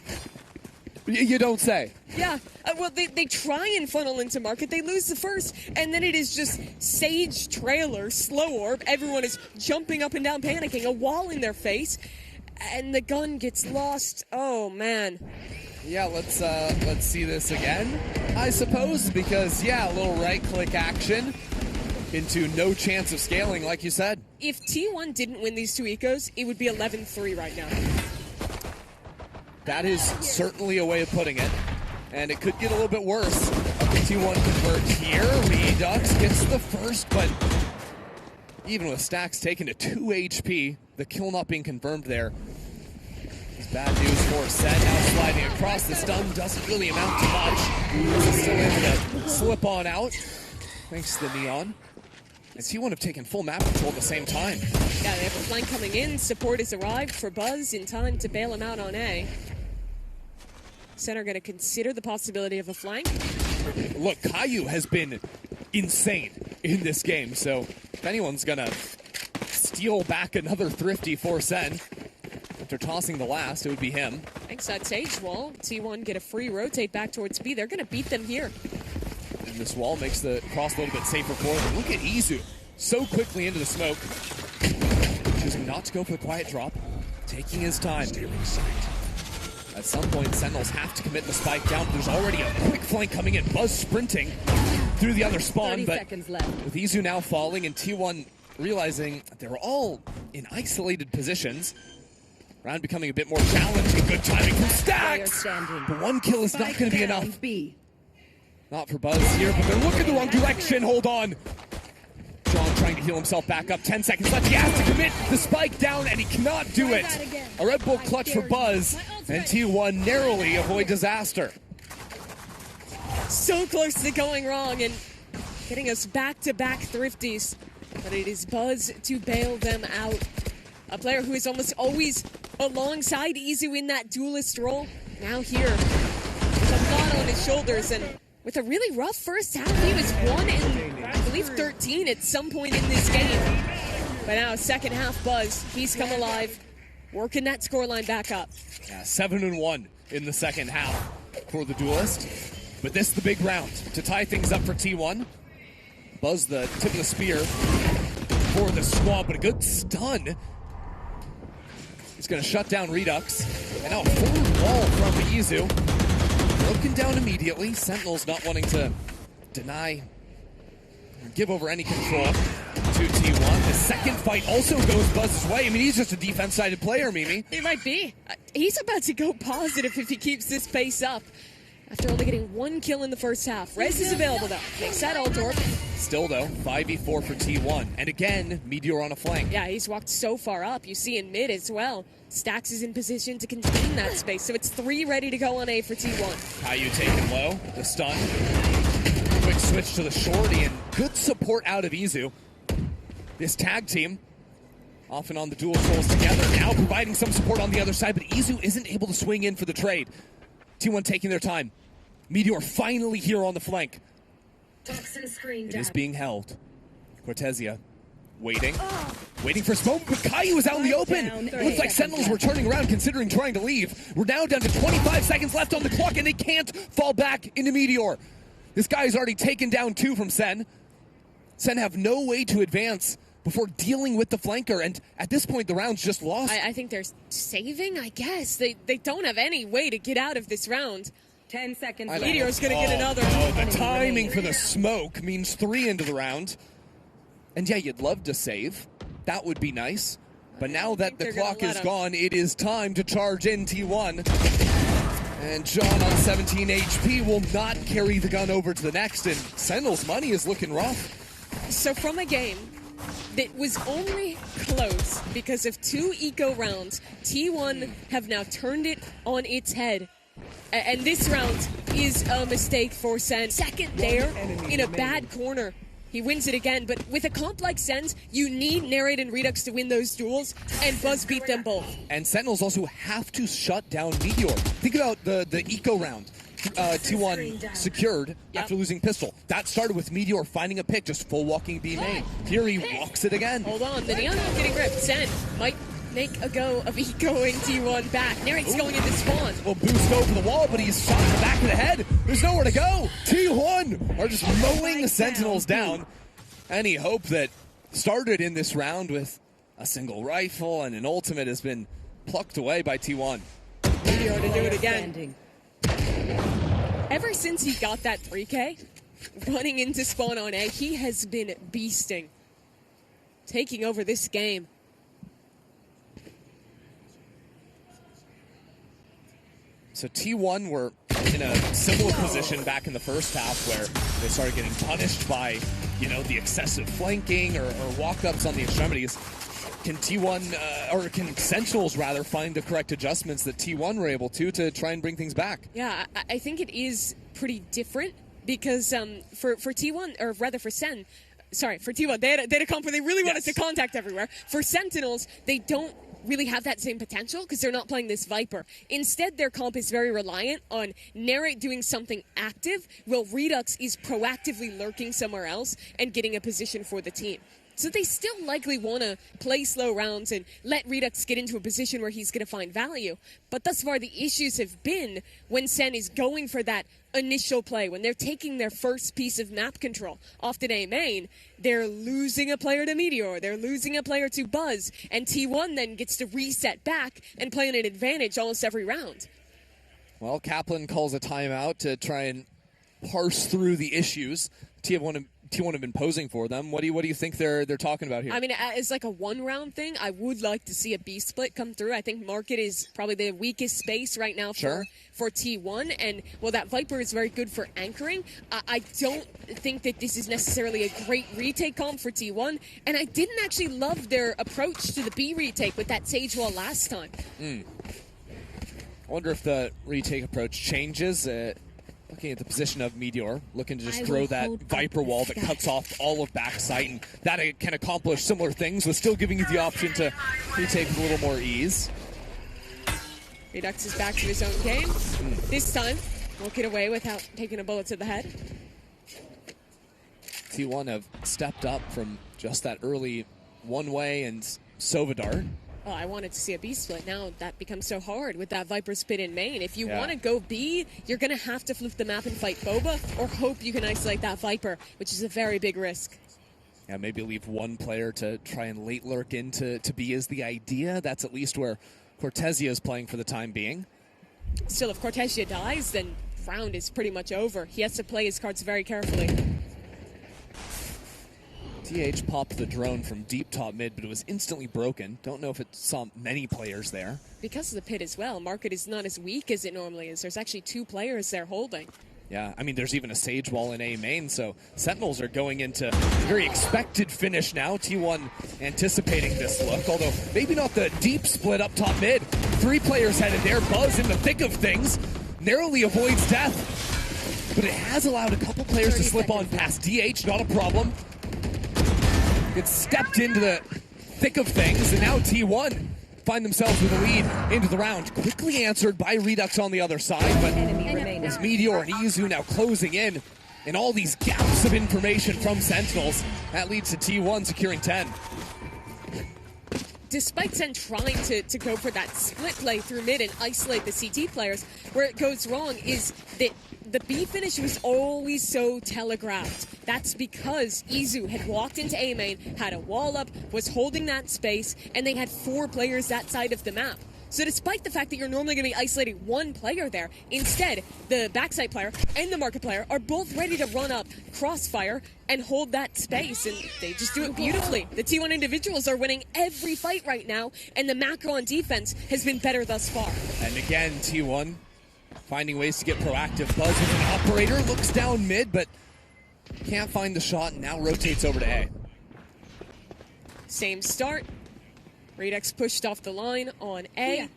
You don't say. Yeah, well, they try and funnel into market. They lose the first, and then it is just Sage trailer, slow orb. Everyone is jumping up and down, panicking, a wall in their face, and the gun gets lost. Oh, man. Yeah, let's see this again, I suppose, because, yeah, a little right-click action into no chance of scaling, like you said. If T1 didn't win these 2 ecos, it would be 11-3 right now. That is certainly a way of putting it, and it could get a little bit worse. T1 converts here, Redux gets the first, but even with stacks taken to 2 HP, the kill not being confirmed there is bad news for Set. Now sliding across, the stun doesn't really amount to much. He's still able to slip on out, thanks to the Neon. And T1 have taken full map control at the same time. Yeah, they have a flank coming in. Support has arrived for Buzz in time to bail him out on A. Center going to consider the possibility of a flank. Look, Caillou has been insane in this game, so if anyone's going to steal back another thrifty for Sen, after tossing the last, it would be him. Thanks that Sage wall. T1 get a free rotate back towards B. They're going to beat them here. And this wall makes the cross a little bit safer for them. Look at Izu, so quickly into the smoke. Choosing not to go for the quiet drop, taking his time. At some point, Sentinels have to commit the spike down. There's already a quick flank coming in. Buzz sprinting through the other spawn, but with Izu now falling and T1 realizing they were all in isolated positions. Round becoming a bit more challenging. Good timing from Stacks. But one kill is not going to be enough. Not for Buzz here, but they're looking the wrong direction. Hold on. John trying to heal himself back up. 10 seconds left. He has to commit the spike down, and he cannot do it. A Red Bull clutch for Buzz, and T1 narrowly avoid disaster. So close to going wrong and getting us back-to-back thrifties. But it is Buzz to bail them out. A player who is almost always alongside Izu in that duelist role. Now here, with a lot on his shoulders and with a really rough first half. He was 1 in, I believe, 13 at some point in this game. But now, second half, Buzz, he's come alive, working that scoreline back up. Yeah, 7-1 in the second half for the duelist. But this is the big round to tie things up for T1. Buzz the tip of the spear for the squad, but a good stun. He's going to shut down Redux. And now a forward wall from Izu. Broken down immediately. Sentinels not wanting to deny or give over any control to T1. The second fight also goes Buzz's way. I mean, he's just a defense-sided player, Mimi. He might be. He's about to go positive if he keeps this pace up. After only getting 1 kill in the first half. Rez is available, though. Makes that all torp. Still, though, 5v4 for T1. And again, Meteor on a flank. Yeah, he's walked so far up. You see in mid as well. Stacks is in position to contain that space. So it's 3 ready to go on A for T1. Caillou taken low. The stun. Quick switch to the shorty and good support out of Izu. This tag team often on the dual trolls together. Now providing some support on the other side, but Izu isn't able to swing in for the trade. T1 taking their time. Meteor finally here on the flank. It is being held. Cortezia waiting. Waiting for smoke, but Caillou is out in the open. It looks like Sentinels were turning around considering trying to leave. We're now down to 25 seconds left on the clock, and they can't fall back into Meteor. This guy has already taken down 2 from Sen. Sen have no way to advance before dealing with the flanker, and at this point, the round's just lost. I think they're saving, I guess. They don't have any way to get out of this round. 10 seconds. Meteor's gonna get another. Oh, the timing for the smoke means 3 into the round. And yeah, you'd love to save. That would be nice. But now that the clock is gone, it is time to charge in T1. And John on 17 HP will not carry the gun over to the next, and Sentinel's money is looking rough. So from a game that was only close because of 2 eco rounds, T1 have now turned it on its head. And this round is a mistake for Sen. Second there in a bad corner. He wins it again, but with a comp like Sen's, you need Narrate and Redux to win those duels, and Buzz beat them both. And Sentinels also have to shut down Meteor. Think about the eco round. T1 secured after losing pistol. That started with Meteor finding a pick, just full walking B main. Here he walks it again. Hold on, the Neon getting ripped. Sen might make a go of ecoing T1 back. Narrate's going into spawn. Will boost over the wall, but he's shot in the back of the head. There's nowhere to go. T1 are just mowing the Sentinels down. Any hope that started in this round with a single rifle and an ultimate has been plucked away by T1. Meteor to do it again. Ever since he got that 3K, running into spawn on A, he has been beasting. Taking over this game. So T1 were in a similar position back in the first half where they started getting punished by, you know, the excessive flanking or walk-ups on the extremities. Can T1, or can Sentinels rather, find the correct adjustments that T1 were able to try and bring things back? Yeah, I think it is pretty different because for T1, or rather for Sen, sorry, for T1, they had a comp where they really wanted to contact everywhere. For Sentinels, they don't really have that same potential because they're not playing this Viper. Instead, their comp is very reliant on Narrate doing something active, while Redux is proactively lurking somewhere else and getting a position for the team. So they still likely want to play slow rounds and let Redux get into a position where he's going to find value. But thus far, the issues have been when Sen is going for that initial play, when they're taking their first piece of map control. Often A main, they're losing a player to Meteor, they're losing a player to Buzz, and T1 then gets to reset back and play on an advantage almost every round. Well, Kaplan calls a timeout to try and parse through the issues. T1 T1 have been posing for them. What do you think they're talking about here? I mean, as like a one-round thing, I would like to see a B split come through. I think Market is probably the weakest space right now for T1, and well, that Viper is very good for anchoring. I don't think that this is necessarily a great retake comp for T1, and I didn't actually love their approach to the B retake with that Sage wall last time. I wonder if the retake approach changes. Looking at the position of Meteor, looking to just throw that Viper wall that cuts off all of backside, and that can accomplish similar things, but still giving you the option to retake with a little more ease. Redux is back to his own game. This time, won't get away without taking a bullet to the head. T1 have stepped up from just that early one-way and Sova dart. Oh, I wanted to see a B split. Now that becomes so hard with that Viper spit in main. If you want to go B, you're going to have to flip the map and fight Boba, or hope you can isolate that Viper, which is a very big risk. Yeah, maybe leave one player to try and late lurk into B is the idea. That's at least where Cortesia is playing for the time being. Still, if Cortesia dies, then round is pretty much over. He has to play his cards very carefully. TH popped the drone from deep top mid, but it was instantly broken. Don't know if it saw many players there. Because of the pit as well, Market is not as weak as it normally is. There's actually 2 players there holding. Yeah, I mean, there's even a Sage wall in A main, so Sentinels are going into a very expected finish now. T1 anticipating this look, although maybe not the deep split up top mid. 3 players headed there. Buzz in the thick of things, narrowly avoids death. But it has allowed a couple players to slip on past DH, not a problem. Gets stepped into the thick of things, and now T1 find themselves with a lead into the round. Quickly answered by Redux on the other side, but as Meteor and Izu now closing in, and all these gaps of information from Sentinels, that leads to T1 securing 10. Despite Sen trying to go for that split play through mid and isolate the CT players, where it goes wrong is that the B finish was always so telegraphed. That's because Izu had walked into A main, had a wall up, was holding that space, and they had 4 players that side of the map. So despite the fact that you're normally going to be isolating 1 player there, instead, the backside player and the Market player are both ready to run up, crossfire, and hold that space, and they just do it beautifully. The T1 individuals are winning every fight right now, and the macro on defense has been better thus far. And again, T1 finding ways to get proactive. Buzz with an operator, looks down mid, but can't find the shot, and now rotates over to A. Same start. Redux pushed off the line on A. Yeah.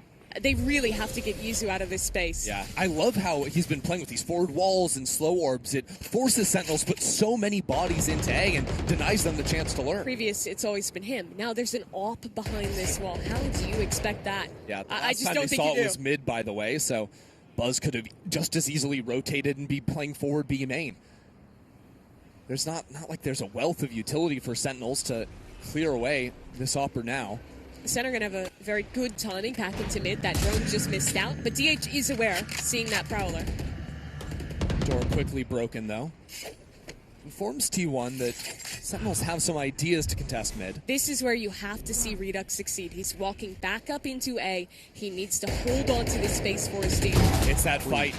They really have to get Izu out of this space. Yeah, I love how he's been playing with these forward walls and slow orbs. It forces Sentinels to put so many bodies into A and denies them the chance to learn. It's always been him. Now there's an AWP behind this wall. How do you expect that? Yeah, I just don't think saw you do. It was mid, by the way, so Buzz could have just as easily rotated and be playing forward B main. There's not like there's a wealth of utility for Sentinels to clear away this AWPer now. Center going to have a very good timing back into mid. That drone just missed out, but DH is aware, seeing that Prowler. Door quickly broken, though. Informs T1 that Sentinels have some ideas to contest mid. This is where you have to see Redux succeed. He's walking back up into A. He needs to hold on to this space for his team. It's that fight.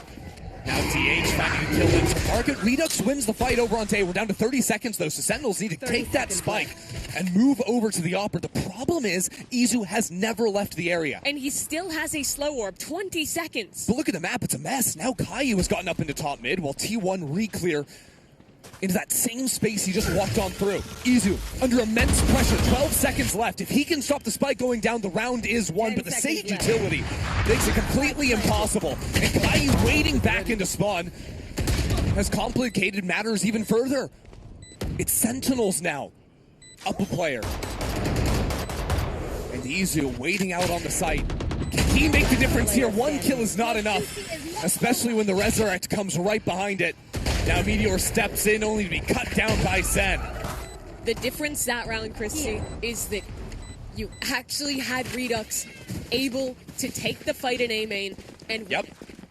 Now DH finding a kill into Market. Redux wins the fight over on A. We're down to 30 seconds, though, so Sentinels need to take that spike and move over to the AWPer. The problem is, Izu has never left the area. And he still has a slow orb, 20 seconds. But look at the map, it's a mess. Now Caillou has gotten up into top mid, while T1 re-clear into that same space he just walked on through. Izu, under immense pressure, 12 seconds left. If he can stop the spike going down, the round is won, but the Sage utility makes it completely impossible. And Caillou waiting back into spawn has complicated matters even further. It's Sentinels now, up a player. And Izu waiting out on the site. Can he make the difference here? 1 kill is not enough, especially when the Resurrect comes right behind it. Now Meteor steps in, only to be cut down by Sen. The difference that round, Christy, is that you actually had Redux able to take the fight in A main and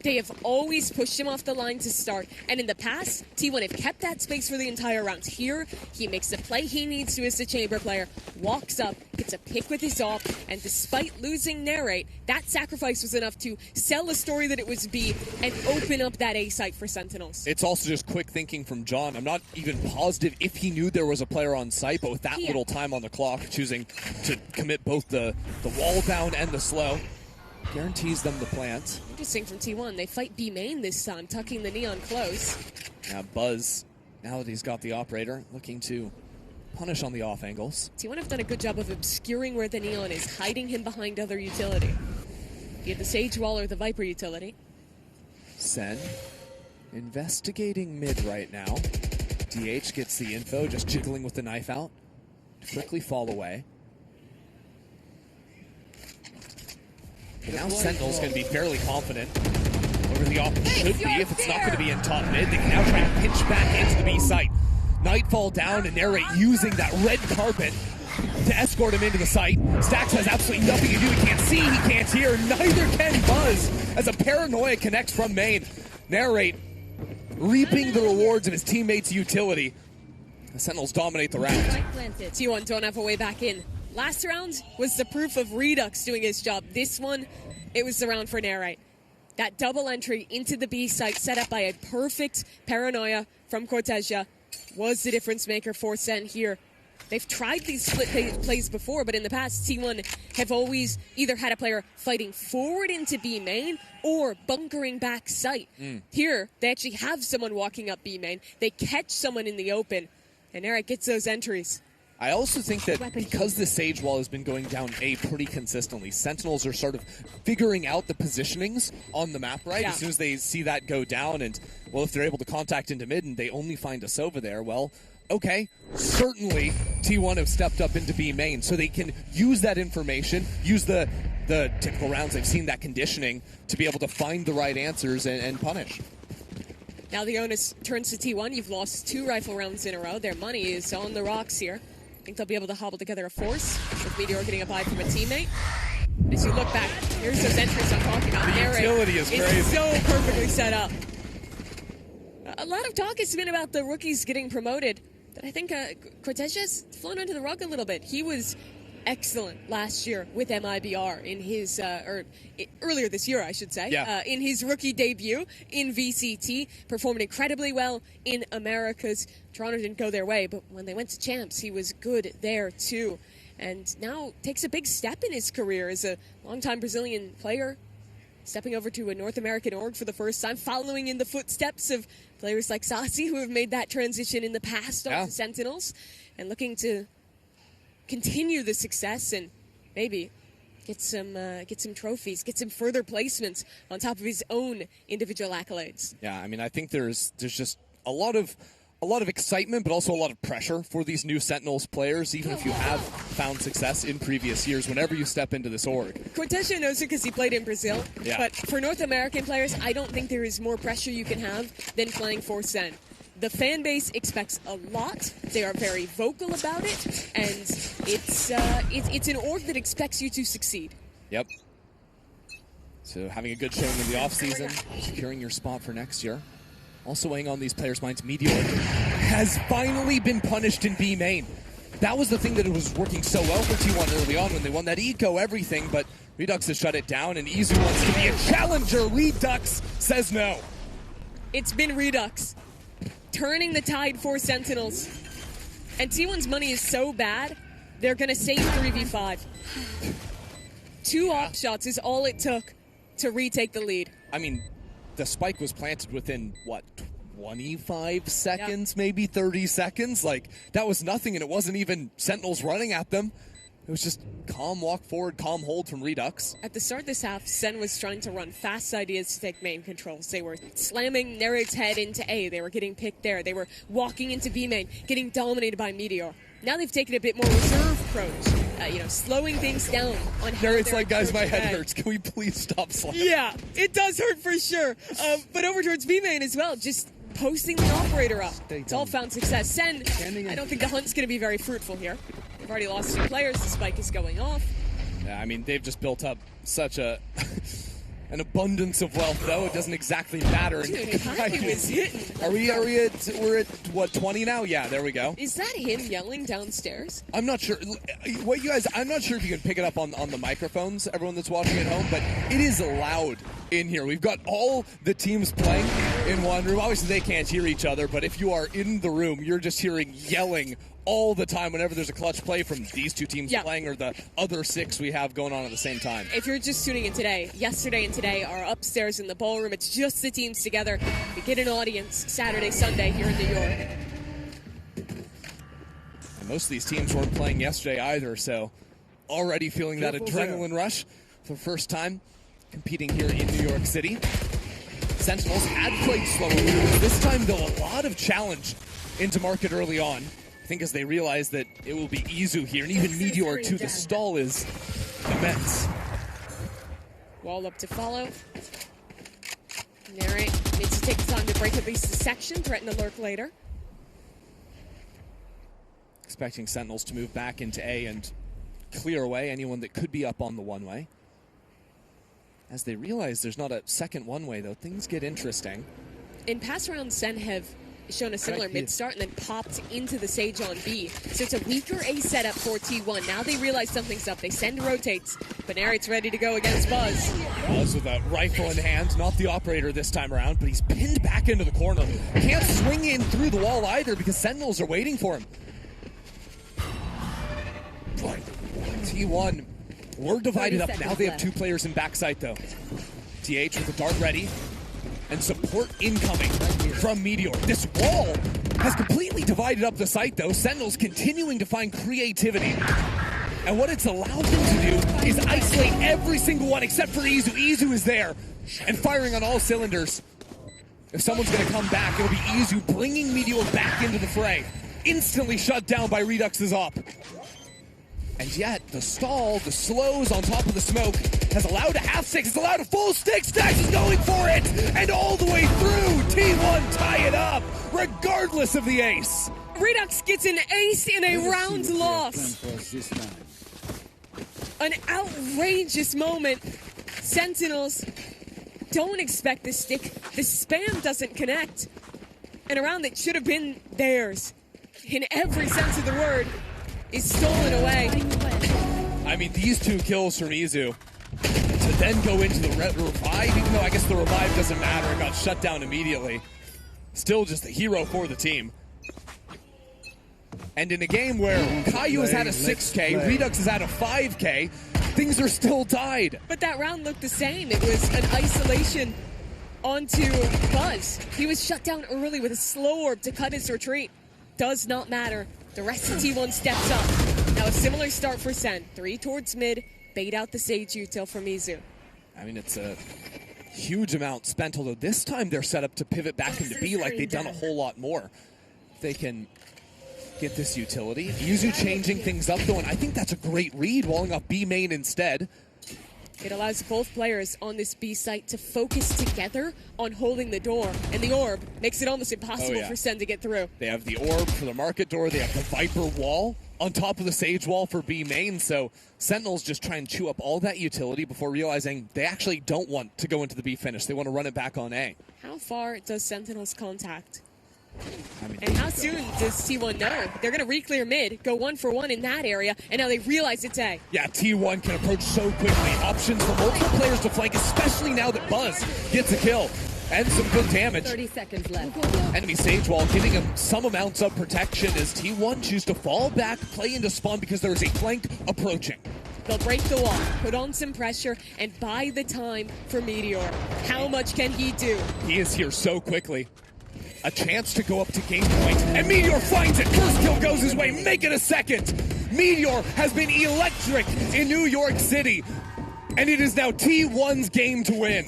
They have always pushed him off the line to start. And in the past, T1 have kept that space for the entire round. Here, he makes the play he needs to as the chamber player, walks up, gets a pick with his op, and despite losing Narrate, that sacrifice was enough to sell a story that it was B and open up that A site for Sentinels. It's also just quick thinking from John. I'm not even positive if he knew there was a player on site, but with that little time on the clock, choosing to commit both the wall down and the slow, guarantees them the plant. Interesting from T1. They fight B main this time, tucking the Neon close. Now Buzz, now that he's got the operator, looking to punish on the off angles. T1 have done a good job of obscuring where the Neon is, hiding him behind other utility. Be it the Sage Wall or the Viper utility. Sen investigating mid right now. DH gets the info, just jiggling with the knife out. Quickly fall away. But now Sentinel's going to be fairly confident over the op should be. If it's not going to be in top mid, they can now try to pinch back into the B site. Nightfall down and Narrate using that red carpet to escort him into the site. Stax has absolutely nothing to do. He can't see, he can't hear. Neither can Buzz as a paranoia connects from main. Narrate reaping the rewards of his teammates' utility. The Sentinels dominate the round. T1 don't have a way back in. Last round was the proof of Redux doing his job. This one, it was the round for Narrate. That double entry into the B site set up by a perfect paranoia from Cortesia was the difference maker for Sen here. They've tried these split plays before, but in the past, T1 have always either had a player fighting forward into B main or bunkering back site. Here, they actually have someone walking up B main. They catch someone in the open, and Narrate gets those entries. I also think that because the Sage Wall has been going down A pretty consistently, Sentinels are sort of figuring out the positionings on the map, right? Yeah. As soon as they see that go down and, well, if they're able to contact into mid and they only find a Sova there, well, okay, certainly T1 have stepped up into B main, so they can use that information, use the typical rounds they've seen, that conditioning, to be able to find the right answers and punish. Now the onus turns to T1. You've lost 2 rifle rounds in a row. Their money is on the rocks here. I think they'll be able to hobble together a force with Meteor getting a buy from a teammate. As you look back, here's those entries I'm talking about. The utility is crazy. It's so perfectly set up. A lot of talk has been about the rookies getting promoted, but I think Cortesia's flown under the rug a little bit. He was excellent last year with MIBR in his, earlier this year, I should say, in his rookie debut in VCT. Performed incredibly well in Americas. Toronto didn't go their way, but when they went to Champs, he was good there too. And now takes a big step in his career as a longtime Brazilian player, stepping over to a North American org for the first time, following in the footsteps of players like Sasi, who have made that transition in the past onto Sentinels, and looking to continue the success and maybe get some trophies, get some further placements on top of his own individual accolades. Yeah, I mean, I think there's just a lot of excitement, but also a lot of pressure for these new Sentinels players, even if you have found success in previous years, whenever you step into this org. Cortesia knows it because he played in Brazil, Yeah. but for North American players, I don't think there is more pressure you can have than playing for Sen. The fan base expects a lot. They are very vocal about it, and it's an org that expects you to succeed. Yep. So having a good showing in the offseason, securing your spot for next year. Also weighing on these players' minds, Meteor has finally been punished in B main. That was the thing that was working so well for T1 early on when they won that eco everything, but Redux has shut it down, and Izu wants to be a challenger. Redux says no. It's been Redux turning the tide for Sentinels. And T1's money is so bad, they're going to save 3v5. 2 op shots is all it took to retake the lead. I mean, the spike was planted within, what, 25 seconds, maybe 30 seconds? Like, that was nothing, and it wasn't even Sentinels running at them. It was just calm walk forward, calm hold from Redux. At the start of this half, Sen was trying to run fast ideas to take main controls. They were slamming Narrate's head into A. They were getting picked there. They were walking into B main, getting dominated by Meteor. Now they've taken a bit more reserve approach, slowing things down on how Narrate's like, guys, my head hurts. Can we please stop slamming? Yeah, it does hurt for sure. But over towards B main as well, just posting the operator up. It's all found success. Sen, I don't think the hunt's going to be very fruitful here. They've already lost 2 players. The spike is going off. Yeah, I mean, they've just built up such a an abundance of wealth, though. It doesn't exactly matter. Dude, Caillou is hitting. We're at what, 20 now? Yeah, there we go. Is that him yelling downstairs? I'm not sure. What you guys? I'm not sure if you can pick it up on the microphones, everyone that's watching at home, but it is loud in here. We've got all the teams playing in one room. Obviously, they can't hear each other, but if you are in the room, you're just hearing yelling all the time whenever there's a clutch play from these two teams playing or the other 6 we have going on at the same time. If you're just tuning in today, yesterday and today are upstairs in the ballroom. It's just the teams together. We get an audience Saturday, Sunday here in New York. And most of these teams weren't playing yesterday either, so already feeling that adrenaline rush for the first time competing here in New York City. Sentinels had played slower. This time, though, a lot of challenge into market early on. I think as they realize that it will be Izu here, and even Meteor too. The stall is immense. Wall up to follow. Nary needs to take the time to break at least the section, threaten to lurk later. Expecting Sentinels to move back into A and clear away anyone that could be up on the one-way. As they realize there's not a second one-way, though, things get interesting. In past rounds, Sen have shown a similar mid-start and then popped into the Sage on B. So it's a weaker A setup for T1. Now they realize something's up. They send rotates, but Narrate's ready to go against Buzz. Buzz with a rifle in hand, not the operator this time around, but he's pinned back into the corner. Can't swing in through the wall either because Sentinels are waiting for him. T1, we're divided up. Now they have 2 players in backside, though. TH with a dart ready. And support incoming from Meteor. This wall has completely divided up the site, though. Sentinels continuing to find creativity. And what it's allowed them to do is isolate every single one except for Izu. Izu is there and firing on all cylinders. If someone's going to come back, it'll be Izu bringing Meteor back into the fray. Instantly shut down by Redux's op. And yet, the stall, the slows on top of the smoke, has allowed a half stick, has allowed a full stick. Stax is going for it! And all the way through, T1 tie it up, regardless of the ace. Redux gets an ace in a round loss. An outrageous moment. Sentinels don't expect the stick. The spam doesn't connect. And a round that should have been theirs, in every sense of the word, is stolen away. I mean, these 2 kills from Izu to then go into the revive, even though I guess the revive doesn't matter, it got shut down immediately. Still just a hero for the team. And in a game where Caillou has had a 6K, Redux has had a 5K, things are still tied. But that round looked the same. It was an isolation onto Buzz. He was shut down early with a slow orb to cut his retreat. Does not matter. The rest of T1 steps up. Now a similar start for Sen. 3 towards mid, bait out the Sage util from Izu. I mean, it's a huge amount spent, although this time they're set up to pivot back into B like they've done a whole lot more. They can get this utility. Izu changing things up, though, and I think that's a great read, walling off B main instead. It allows both players on this B site to focus together on holding the door, and the orb makes it almost impossible for Sen to get through. They have the orb for the market door, they have the Viper wall on top of the Sage wall for B main, so Sentinels just try and chew up all that utility before realizing they actually don't want to go into the B finish. They want to run it back on A. How far does Sentinels contact? I mean, and how soon does T1 know? They're going to re-clear mid, go 1 for 1 in that area, and now they realize it's A. Yeah, T1 can approach so quickly. Options for multiple players to flank, especially now that Buzz gets a kill. And some good damage. 30 seconds left. Enemy Sage Wall giving him some amounts of protection as T1 choose to fall back, play into spawn because there is a flank approaching. They'll break the wall, put on some pressure, and buy the time for Meteor. How much can he do? He is here so quickly. A chance to go up to game point, and Meteor finds it. First kill goes his way, make it a second. Meteor has been electric in New York City, and it is now T1's game to win.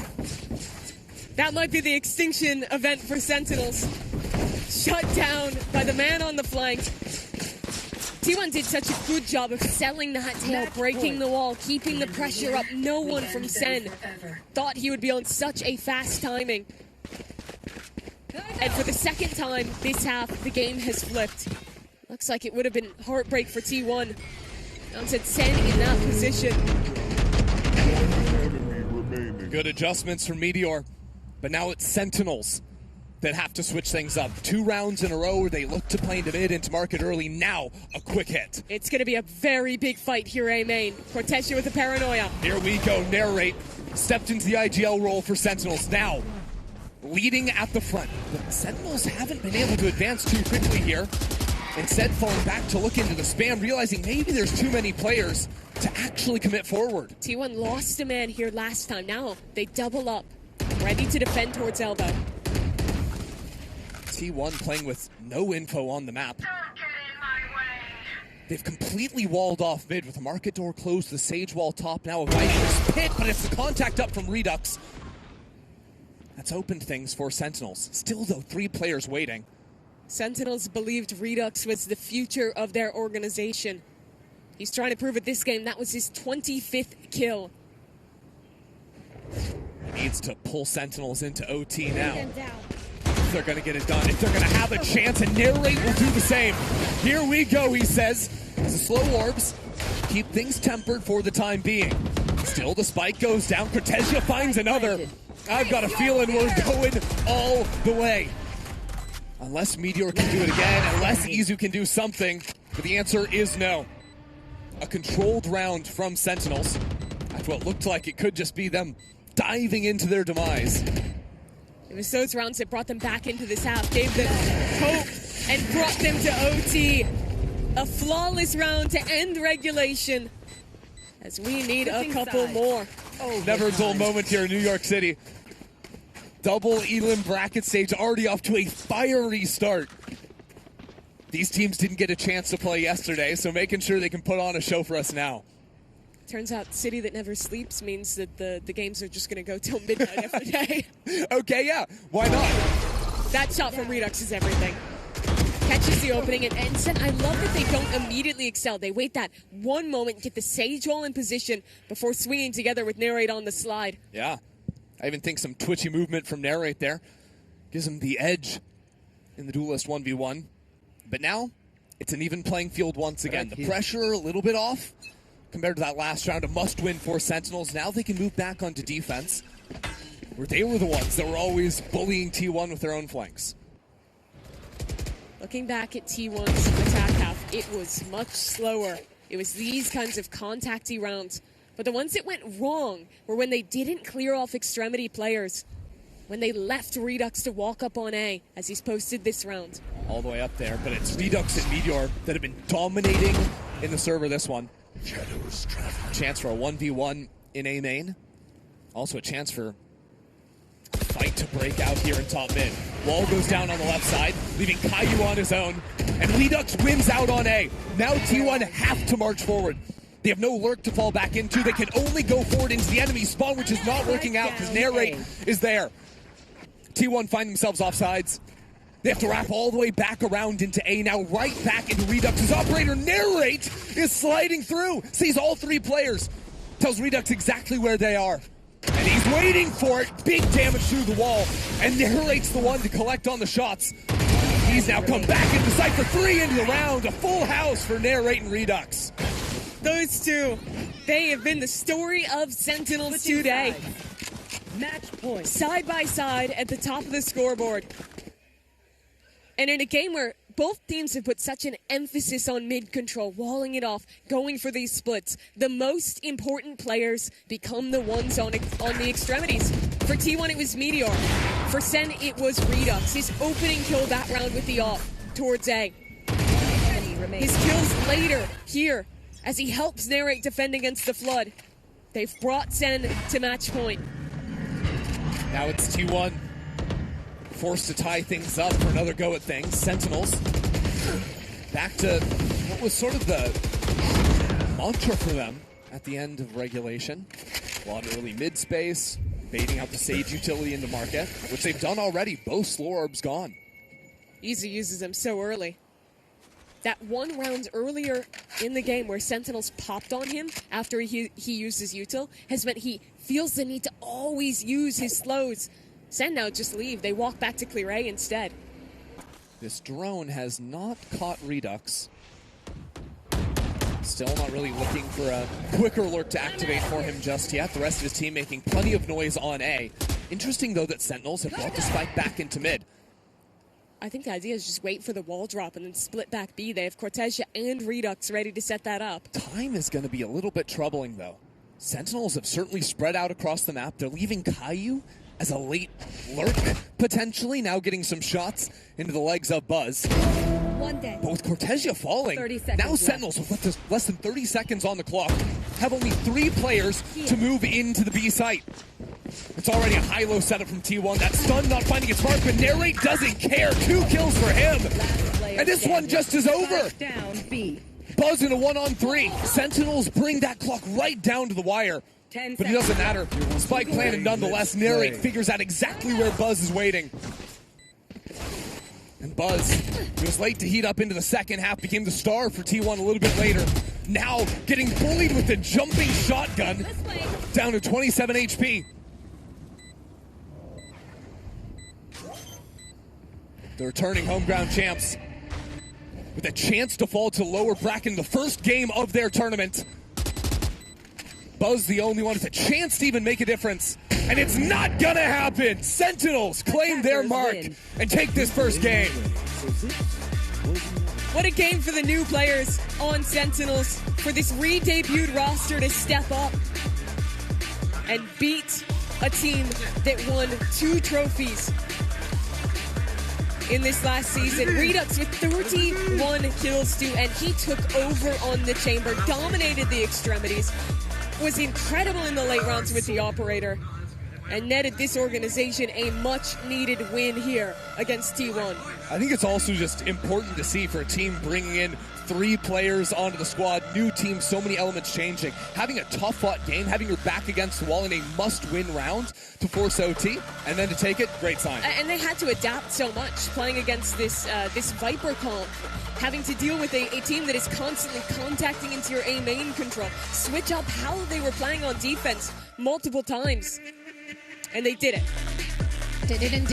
That might be the extinction event for Sentinels. Shut down by the man on the flank. T1 did such a good job of selling that tail, breaking the wall, keeping the pressure up. No one from Sen thought he would be on such a fast timing. And for the second time this half, the game has flipped. Looks like it would have been heartbreak for T1. Now it's Sen in that position. remaining. Good adjustments from Meteor, but now it's Sentinels that have to switch things up. 2 rounds in a row where they look to play into mid, into market early. Now, a quick hit. It's going to be a very big fight here, A main. Cortesia with the paranoia. Here we go. Narrate stepped into the IGL role for Sentinels. Now, leading at the front. But Sentinels haven't been able to advance too quickly here. Instead, falling back to look into the spam, realizing maybe there's too many players to actually commit forward. T1 lost a man here last time. Now, they double up. Ready to defend towards elbow. T1 playing with no info on the map. They've completely walled off mid with the market door closed, the Sage wall top, now a Viper's pit, but it's the contact up from Redux. That's opened things for Sentinels. Still though, 3 players waiting. Sentinels believed Redux was the future of their organization. He's trying to prove it this game. That was his 25th kill. He needs to pull Sentinels into OT now. If they're going to get it done, if they're going to have a chance, and Narrate will do the same. Here we go, he says. As the slow orbs keep things tempered for the time being. Still, the spike goes down. Cortesia finds another. I've got a feeling we're going all the way. Unless Meteor can do it again, unless Izu can do something. But the answer is no. A controlled round from Sentinels. After what looked like it could just be them diving into their demise. It was those rounds that brought them back into this half, gave them hope, and brought them to OT. A flawless round to end regulation, as we need a couple more. Oh, never a dull moment here in New York City. Double Elim bracket stage already off to a fiery start. These teams didn't get a chance to play yesterday, so making sure they can put on a show for us now. Turns out city that never sleeps means that the games are just going to go till midnight every day. Okay, yeah, why not? That shot from Redux is everything. Catches the opening, and I love that they don't immediately excel. They wait that one moment, get the Sage wall in position before swinging together with Narrate on the slide. Yeah, I even think some twitchy movement from Narrate there gives him the edge in the Duelist 1v1. But now, it's an even playing field once again. The pressure a little bit off compared to that last round. A must-win for Sentinels. Now they can move back onto defense, where they were the ones that were always bullying T1 with their own flanks. Looking back at T1's attack half, it was much slower. It was these kinds of contacty rounds. But the ones that went wrong were when they didn't clear off extremity players, when they left Redux to walk up on A, as he's posted this round. All the way up there, but it's Redux and Meteor that have been dominating in the server this one. Chance for a 1v1 in A main. Also a chance for a fight to break out here in top mid. Wall goes down on the left side, leaving Caillou on his own. And Redux wins out on A. Now T1 have to march forward. They have no lurk to fall back into. They can only go forward into the enemy spawn, which is not working out because Narrate is there. T1 find themselves offsides. They have to wrap all the way back around into A now, right back into Redux's operator. Narrate is sliding through, sees all 3 players, tells Redux exactly where they are. And he's waiting for it. Big damage through the wall. And Narrate's the one to collect on the shots. He's now come back into sight for 3 into the round. A full house for Narrate and Redux. Those two, they have been the story of Sentinels today. Match point. Side by side at the top of the scoreboard. And in a game where both teams have put such an emphasis on mid control, walling it off, going for these splits, the most important players become the ones on the extremities. For T1, it was Meteor. For Sen, it was Redux. His opening kill that round with the AWP towards A. His kills later here as he helps Narrate defend against the Flood. They've brought Sen to match point. Now it's T1 forced to tie things up for another go at things. Sentinels back to what was sort of the mantra for them at the end of regulation. A lot of early mid space, baiting out the Sage utility into market, which they've done already. Both slow orbs gone. Easy uses them so early. That one round earlier in the game where Sentinels popped on him after he used his util has meant he feels the need to always use his slows. Sen now just leave. They walk back to clear A instead. This drone has not caught Redux. Still not really looking for a quicker alert to activate for him just yet. The rest of his team making plenty of noise on A. Interesting, though, that Sentinels have brought the spike back into mid. I think the idea is just wait for the wall drop and then split back B. They have Cortesia and Redux ready to set that up. Time is going to be a little bit troubling, though. Sentinels have certainly spread out across the map. They're leaving Caillou as a late lurk, potentially, now getting some shots into the legs of Buzz. But with Cortesia falling, now Sentinels with less than 30 seconds on the clock have only 3 players to move into the B site. It's already a high-low setup from T1. That stun not finding its mark, but Narrate doesn't care. 2 kills for him. And this one just is over. Buzz in a 1-on-3. Sentinels bring that clock right down to the wire. But it doesn't matter. Spike planted nonetheless. Narrate figures out exactly where Buzz is waiting. And Buzz, who was late to heat up into the second half, became the star for T1 a little bit later. Now getting bullied with the jumping shotgun, down to 27 HP. The returning home ground champs with a chance to fall to lower bracket in the first game of their tournament. Buzz the only one with a chance to even make a difference. And it's not gonna happen. Sentinels claim their mark and take this first game. What a game for the new players on Sentinels, for this re-debuted roster to step up and beat a team that won 2 trophies in this last season. Redux with 31 kills too, and he took over on the chamber, dominated the extremities, was incredible in the late rounds with the operator, and netted this organization a much-needed win here against T1. I think it's also just important to see for a team bringing in 3 players onto the squad, new team, so many elements changing. Having a tough-fought game, having your back against the wall in a must-win round to force OT, and then to take it, great sign. And they had to adapt so much, playing against this this Viper comp, having to deal with a team that is constantly contacting into your A main control, switch up how they were playing on defense multiple times. And they did it. Did it indeed.